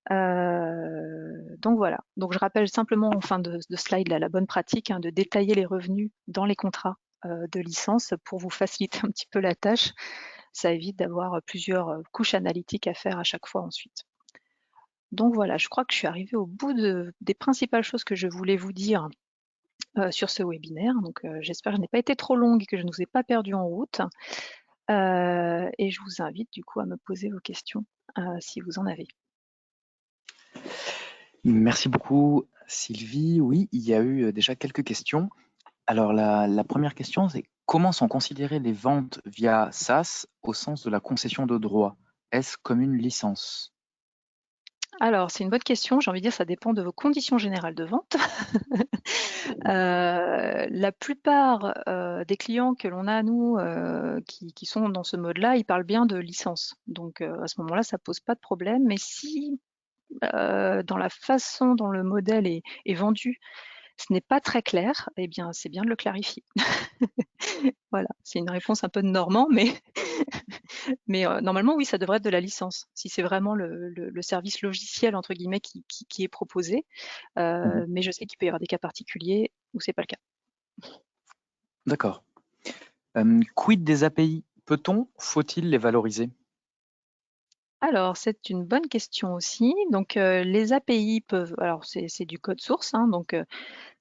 Donc voilà. Donc je rappelle simplement en fin de slide là, la bonne pratique, hein, de détailler les revenus dans les contrats de licence pour vous faciliter un petit peu la tâche. Ça évite d'avoir plusieurs couches analytiques à faire à chaque fois ensuite. Donc voilà, je crois que je suis arrivée au bout des principales choses que je voulais vous dire sur ce webinaire. Donc, j'espère que je n'ai pas été trop longue et que je ne vous ai pas perdu en route. Et je vous invite du coup à me poser vos questions si vous en avez. Merci beaucoup, Sylvie. Oui, il y a eu déjà quelques questions. Alors, la première question, c'est comment sont considérées les ventes via SaaS au sens de la concession de droits? Est-ce comme une licence? Alors, c'est une bonne question. J'ai envie de dire, ça dépend de vos conditions générales de vente. La plupart des clients que l'on a, nous, qui sont dans ce mode-là, ils parlent bien de licence. Donc, à ce moment-là, ça pose pas de problème. Mais si, dans la façon dont le modèle est vendu, ce n'est pas très clair, eh bien, c'est bien de le clarifier. Voilà, c'est une réponse un peu de normand, mais normalement, oui, ça devrait être de la licence. Si c'est vraiment le service logiciel, entre guillemets, qui est proposé. Mais je sais qu'il peut y avoir des cas particuliers où c'est pas le cas. D'accord. Quid des API? Peut-on, faut-il les valoriser? Alors, c'est une bonne question aussi. Donc, les API peuvent, alors c'est du code source, hein, donc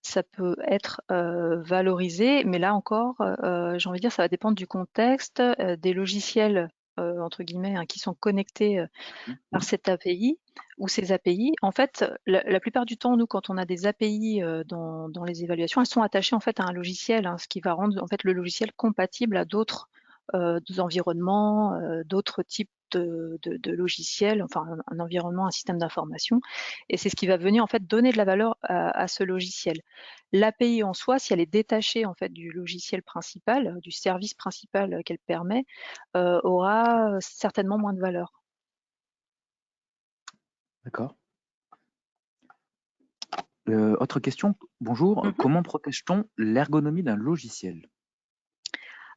ça peut être valorisé, mais là encore, j'ai envie de dire, ça va dépendre du contexte, des logiciels entre guillemets, hein, qui sont connectés par cette API ou ces API. En fait, la plupart du temps, nous, quand on a des API dans les évaluations, elles sont attachées en fait à un logiciel, hein, ce qui va rendre en fait le logiciel compatible à d'autres environnements, d'autres types de logiciels, enfin un environnement, un système d'information. Et c'est ce qui va venir en fait donner de la valeur à ce logiciel. L'API en soi, si elle est détachée en fait du logiciel principal, du service principal qu'elle permet, aura certainement moins de valeur. D'accord. Autre question, bonjour. Mmh. Comment protège-t-on l'ergonomie d'un logiciel?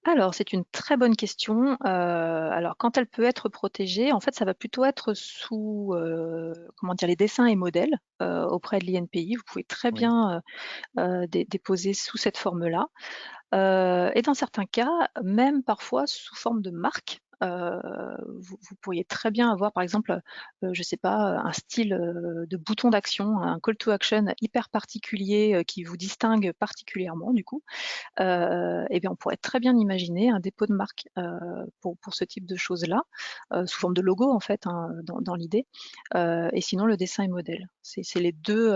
Alors, c'est une très bonne question. Alors quand elle peut être protégée, en fait, ça va plutôt être sous, comment dire? Les dessins et modèles, auprès de l'INPI. Vous pouvez très Oui. bien, déposer sous cette forme-là. Et dans certains cas, même parfois sous forme de marque. Vous pourriez très bien avoir par exemple, je sais pas, un style, de bouton d'action, un call to action hyper particulier, qui vous distingue particulièrement du coup. Et bien on pourrait très bien imaginer un dépôt de marque, pour ce type de choses-là, sous forme de logo en fait, hein, dans l'idée. Et sinon le dessin et modèle. C'est les 2,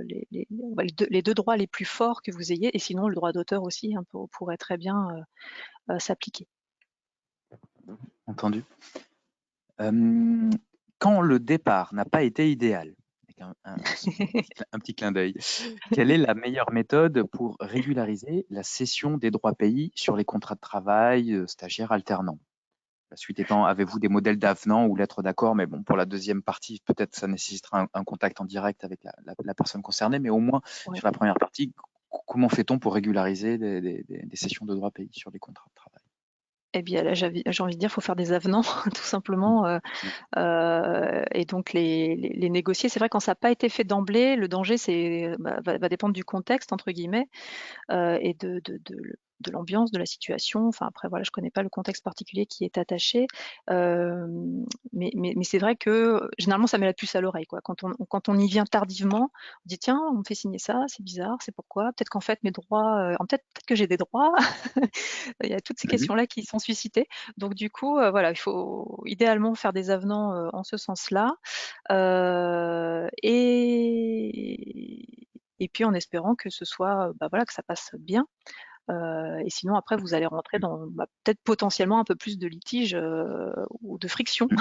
les 2 droits les plus forts que vous ayez et sinon le droit d'auteur aussi, hein, pourrait très bien, s'appliquer. Entendu. Quand le départ n'a pas été idéal, avec un petit clin d'œil, quelle est la meilleure méthode pour régulariser la cession des droits pays sur les contrats de travail, stagiaires alternants? La suite étant, avez-vous des modèles d'avenant ou lettres d'accord? Mais bon, pour la deuxième partie, peut-être ça nécessitera un contact en direct avec la personne concernée, mais au moins Ouais. sur la première partie, comment fait-on pour régulariser des cessions de droits pays sur les contrats de travail? Et bien là, j'ai envie de dire, faut faire des avenants tout simplement, et donc les négocier. C'est vrai quand ça n'a pas été fait d'emblée, le danger c'est, va dépendre du «contexte» entre guillemets. Et de l'ambiance, de la situation. Enfin après voilà, je connais pas le contexte particulier qui est attaché. Mais c'est vrai que généralement ça met la puce à l'oreille quoi. Quand on y vient tardivement, on dit: «Tiens, on me fait signer ça, c'est bizarre, c'est pourquoi? Peut-être qu'en fait mes droits, peut-être que j'ai des droits». Il y a toutes ces Mmh. questions-là qui sont suscitées. Donc du coup, voilà, il faut idéalement faire des avenants, en ce sens-là. Et puis en espérant que ce soit, voilà, que ça passe bien. Et sinon après vous allez rentrer dans, peut-être potentiellement un peu plus de litiges, ou de friction Mmh.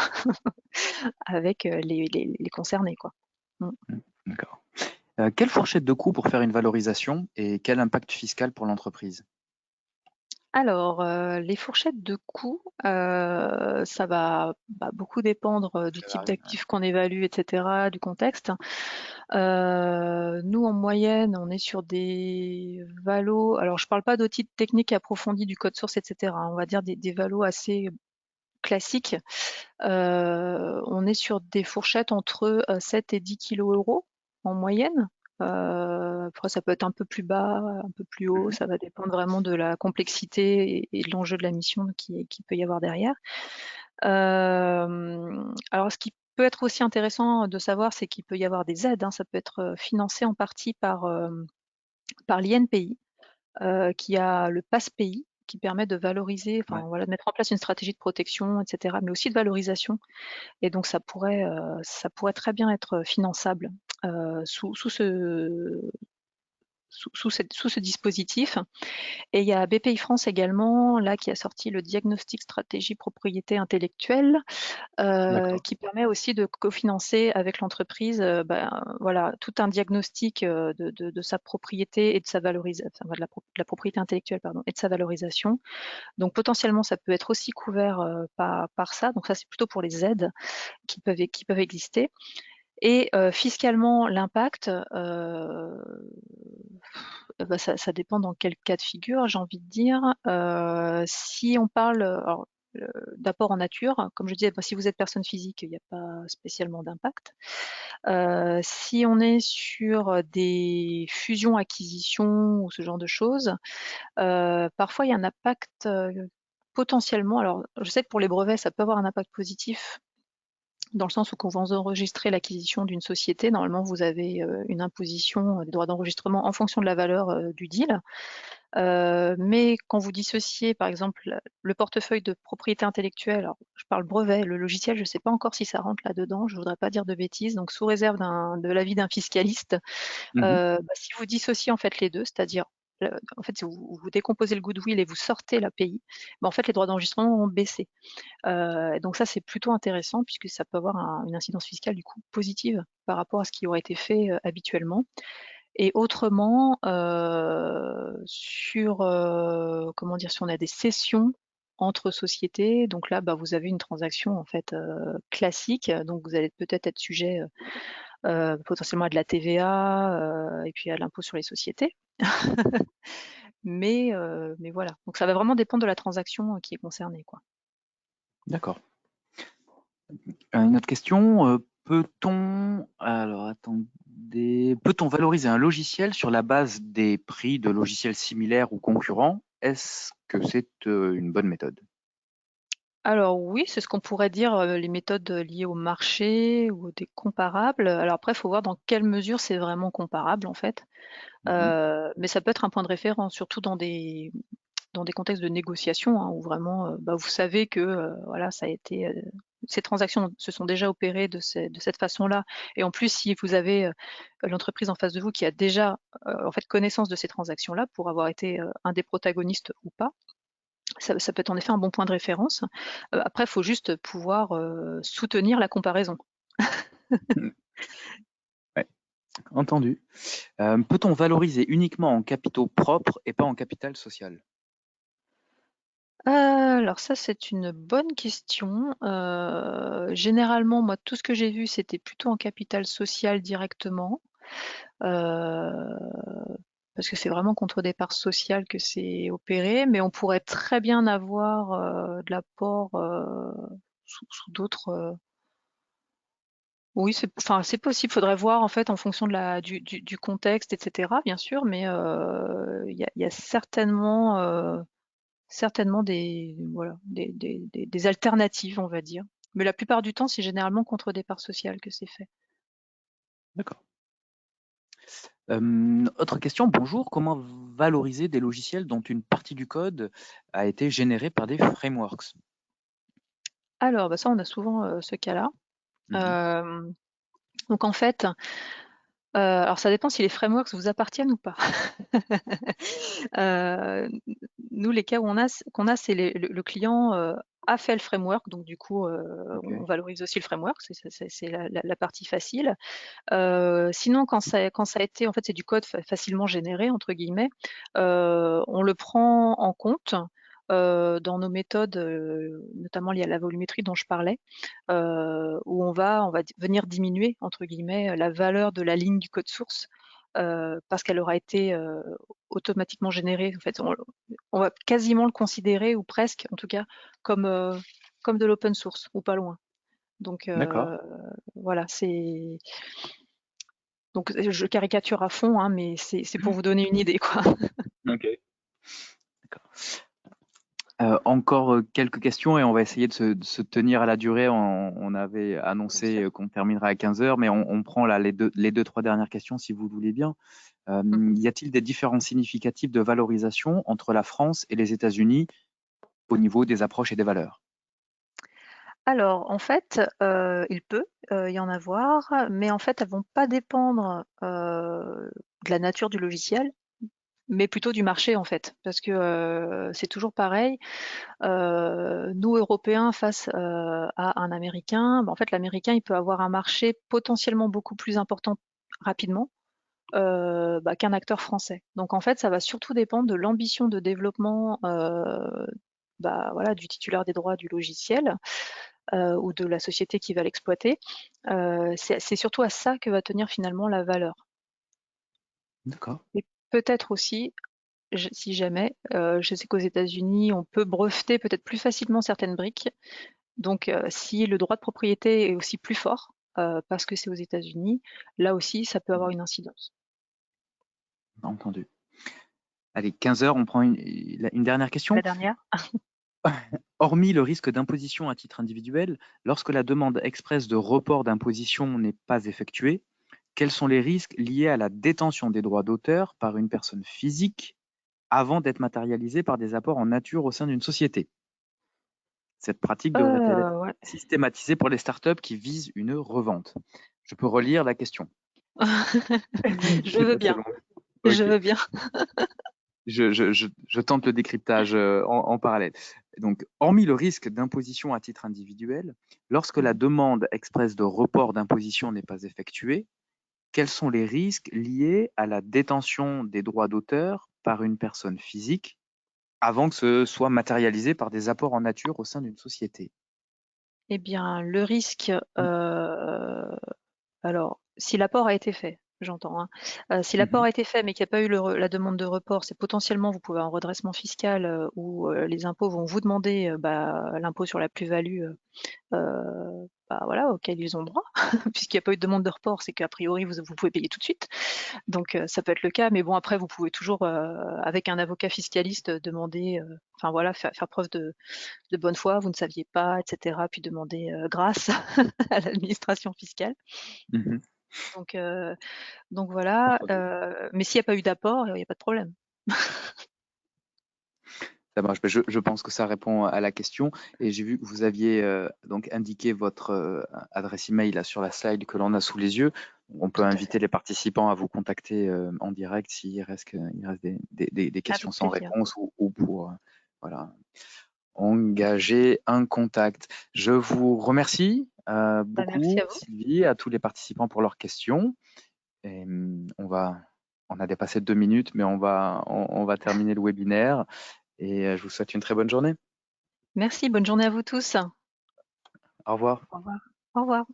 avec, les concernés quoi. Mmh. Mmh. D'accord. Quelle fourchette de coûts pour faire une valorisation et quel impact fiscal pour l'entreprise? Alors, les fourchettes de coûts, ça va, beaucoup dépendre, du Ça type varie, d'actif qu'on évalue et cetera, du contexte. Nous en moyenne, on est sur des valos, alors je parle pas d'audit technique approfondi du code source et cetera, hein, on va dire des valos assez classiques. On est sur des fourchettes entre, 7 et 10 € en moyenne. Après ça peut être un peu plus bas, un peu plus haut, Mmh. ça va dépendre vraiment de la complexité et de l'enjeu de la mission qui peut y avoir derrière. Alors ce qui peut être aussi intéressant de savoir, c'est qu'il peut y avoir des aides, hein. Ça peut être, financé en partie par par l'INPI, qui a le Pass Pays, qui permet de valoriser, Ouais, enfin voilà, de mettre en place une stratégie de protection, etc., mais aussi de valorisation. Et donc ça pourrait très bien être finançable sous sous ce dispositif. Et il y a BPI France également, là, qui a sorti le diagnostic stratégie propriété intellectuelle, d'accord. qui permet aussi de cofinancer avec l'entreprise, voilà, tout un diagnostic de sa propriété et de sa valorisation, enfin, de la propriété intellectuelle, pardon, et de sa valorisation. Donc potentiellement, ça peut être aussi couvert par ça. Donc ça, c'est plutôt pour les aides qui peuvent exister. Et fiscalement, l'impact, ça dépend dans quel cas de figure, j'ai envie de dire. Si on parle alors, d'apport en nature, comme je disais, si vous êtes personne physique, il n'y a pas spécialement d'impact. Si on est sur des fusions-acquisitions ou ce genre de choses, parfois il y a un impact potentiellement. Alors, je sais que pour les brevets, ça peut avoir un impact positif dans le sens où quand vous enregistrez l'acquisition d'une société, normalement vous avez une imposition des droits d'enregistrement en fonction de la valeur du deal. Mais quand vous dissociez, par exemple, le portefeuille de propriété intellectuelle, alors je parle brevet, le logiciel, je ne sais pas encore si ça rentre là-dedans, je ne voudrais pas dire de bêtises, donc sous réserve de l'avis d'un fiscaliste, Mhm. si vous dissociez en fait les deux, c'est-à-dire en fait, si vous décomposez le goodwill et vous sortez l'API, en fait, les droits d'enregistrement vont baisser. Donc ça, c'est plutôt intéressant puisque ça peut avoir une incidence fiscale du coup positive par rapport à ce qui aurait été fait habituellement. Et autrement, comment dire, si on a des cessions entre sociétés, donc là, vous avez une transaction en fait classique, donc vous allez peut-être être sujet potentiellement à de la TVA et puis à l'impôt sur les sociétés. Mais voilà, donc ça va vraiment dépendre de la transaction qui est concernée, quoi. D'accord. Une autre question, peut-on, alors attendez, peut-on valoriser un logiciel sur la base des prix de logiciels similaires ou concurrents? Est-ce que c'est une bonne méthode? Alors oui, c'est ce qu'on pourrait dire, les méthodes liées au marché ou des comparables. Alors après, il faut voir dans quelle mesure c'est vraiment comparable en fait. Mhm. Mais ça peut être un point de référence, surtout dans des contextes de négociation, hein, où vraiment, vous savez que, voilà, ça a été, ces transactions se sont déjà opérées de cette façon-là. Et en plus, si vous avez, l'entreprise en face de vous qui a déjà, en fait, connaissance de ces transactions-là pour avoir été, un des protagonistes ou pas, ça peut être en effet un bon point de référence. Après, il faut juste pouvoir, soutenir la comparaison. Ouais, entendu. Peut-on valoriser uniquement en capitaux propres et pas en capital social? Alors ça, c'est une bonne question. Généralement, moi, tout ce que j'ai vu, c'était plutôt en capital social directement, heu, parce que c'est vraiment contre des parts sociales que c'est opéré, mais on pourrait très bien avoir, de l'apport, sous d'autres, oui, c'est possible. Faudrait voir en fait en fonction de la du contexte et cetera, bien sûr, mais il y a certainement des voilà, des alternatives, on va dire. Mais la plupart du temps, c'est généralement contre des parts sociales que c'est fait. D'accord. Autre question, bonjour, comment valoriser des logiciels dont une partie du code a été générée par des frameworks? Alors, ça, on a souvent, ce cas-là. Mhm. Hem, donc en fait, alors ça dépend si les frameworks vous appartiennent ou pas. Heu, nous, les cas où qu'on a, c'est le client, a fait le framework, donc du coup, on Ok, valorise aussi le framework, c'est la partie facile. Sinon, quand ça a été en fait, c'est du code «facilement généré» entre guillemets, on le prend en compte, dans nos méthodes, notamment liées à la volumétrie dont je parlais, où on va venir «diminuer» entre guillemets, la valeur de la ligne du code source, parce qu'elle aura été, automatiquement générée. En fait, on va quasiment le considérer ou presque en tout cas comme, comme de l'open source ou pas loin. Donc d'accord. voilà, donc je caricature à fond, hein, mais c'est pour vous donner une idée, quoi. Ok, d'accord. Encore quelques questions et on va essayer de se tenir à la durée. On avait Bien sûr. annoncé qu'on terminerait à 15 heures, mais on prend là les deux, trois dernières questions si vous voulez bien. Mmh. Y a-t-il des différences significatives de valorisation entre la France et les États-Unis au niveau des approches et des valeurs? Alors en fait, il peut, y en avoir, mais en fait, elles vont pas dépendre, de la nature du logiciel, mais plutôt du marché en fait. Parce que, c'est toujours pareil, nous Européens face, à un Américain, bah, en fait l'Américain il peut avoir un marché potentiellement beaucoup plus important rapidement, bah, qu'un acteur français. Donc en fait, ça va surtout dépendre de l'ambition de développement, bah, voilà, du titulaire des droits du logiciel, ou de la société qui va l'exploiter. C'est surtout à ça que va tenir finalement la valeur. D'accord. Et peut-être aussi, si jamais, je sais qu'aux États-Unis, on peut breveter peut-être plus facilement certaines briques. Donc, si le droit de propriété est aussi plus fort, parce que c'est aux États-Unis, là aussi, ça peut avoir une incidence. Entendu. Allez, 15 heures, on prend une dernière question. La dernière? Hormis le risque d'imposition à titre individuel, lorsque la demande expresse de report d'imposition n'est pas effectuée, quels sont les risques liés à la détention des droits d'auteur par une personne physique avant d'être matérialisée par des apports en nature au sein d'une société? Cette pratique devrait-elle être Ouais. systématisée pour les startups qui visent une revente? Je peux relire la question. Je Qui est veux pas très bien, longue. je Ok. veux bien. Je tente le décryptage en parallèle. Donc, hormis le risque d'imposition à titre individuel, lorsque la Mmh. demande expresse de report d'imposition n'est pas effectuée, quels sont les risques liés à la détention des droits d'auteur par une personne physique avant que ce soit matérialisé par des apports en nature au sein d'une société? Eh bien, le risque, alors, si l'apport a été fait, j'entends, hein. Si l'apport Mhm. a été fait, mais qu'il n'y a pas eu la demande de report, c'est potentiellement vous pouvez avoir un redressement fiscal, où, les impôts vont vous demander, bah, l'impôt sur la plus-value, bah, voilà, auquel ils ont droit. Puisqu'il n'y a pas eu de demande de report, c'est qu'a priori vous pouvez payer tout de suite. Donc, ça peut être le cas, mais bon après vous pouvez toujours, avec un avocat fiscaliste, demander, enfin voilà, faire preuve de bonne foi, vous ne saviez pas, et cetera, puis demander, grâce à l'administration fiscale. Mhm. Donc, donc voilà, Entendu. mais s'il n'y a pas eu d'apport, il n'y a pas de problème. Ça marche. Ben, je pense que ça répond à la question. Et j'ai vu que vous aviez donc indiqué votre adresse email là sur la slide que l'on a sous les yeux. On peut Tout à fait. inviter les participants à vous contacter en direct s'il reste, il reste des questions Avec sans plaisir. réponse ou pour voilà, engager un contact. Je vous remercie Bah, merci beaucoup, à vous. Sylvie, à tous les participants pour leurs questions. Et, on a dépassé 2 minutes, mais on va terminer le webinaire. Et je vous souhaite une très bonne journée. Merci, bonne journée à vous tous. Au revoir. Au revoir. Au revoir.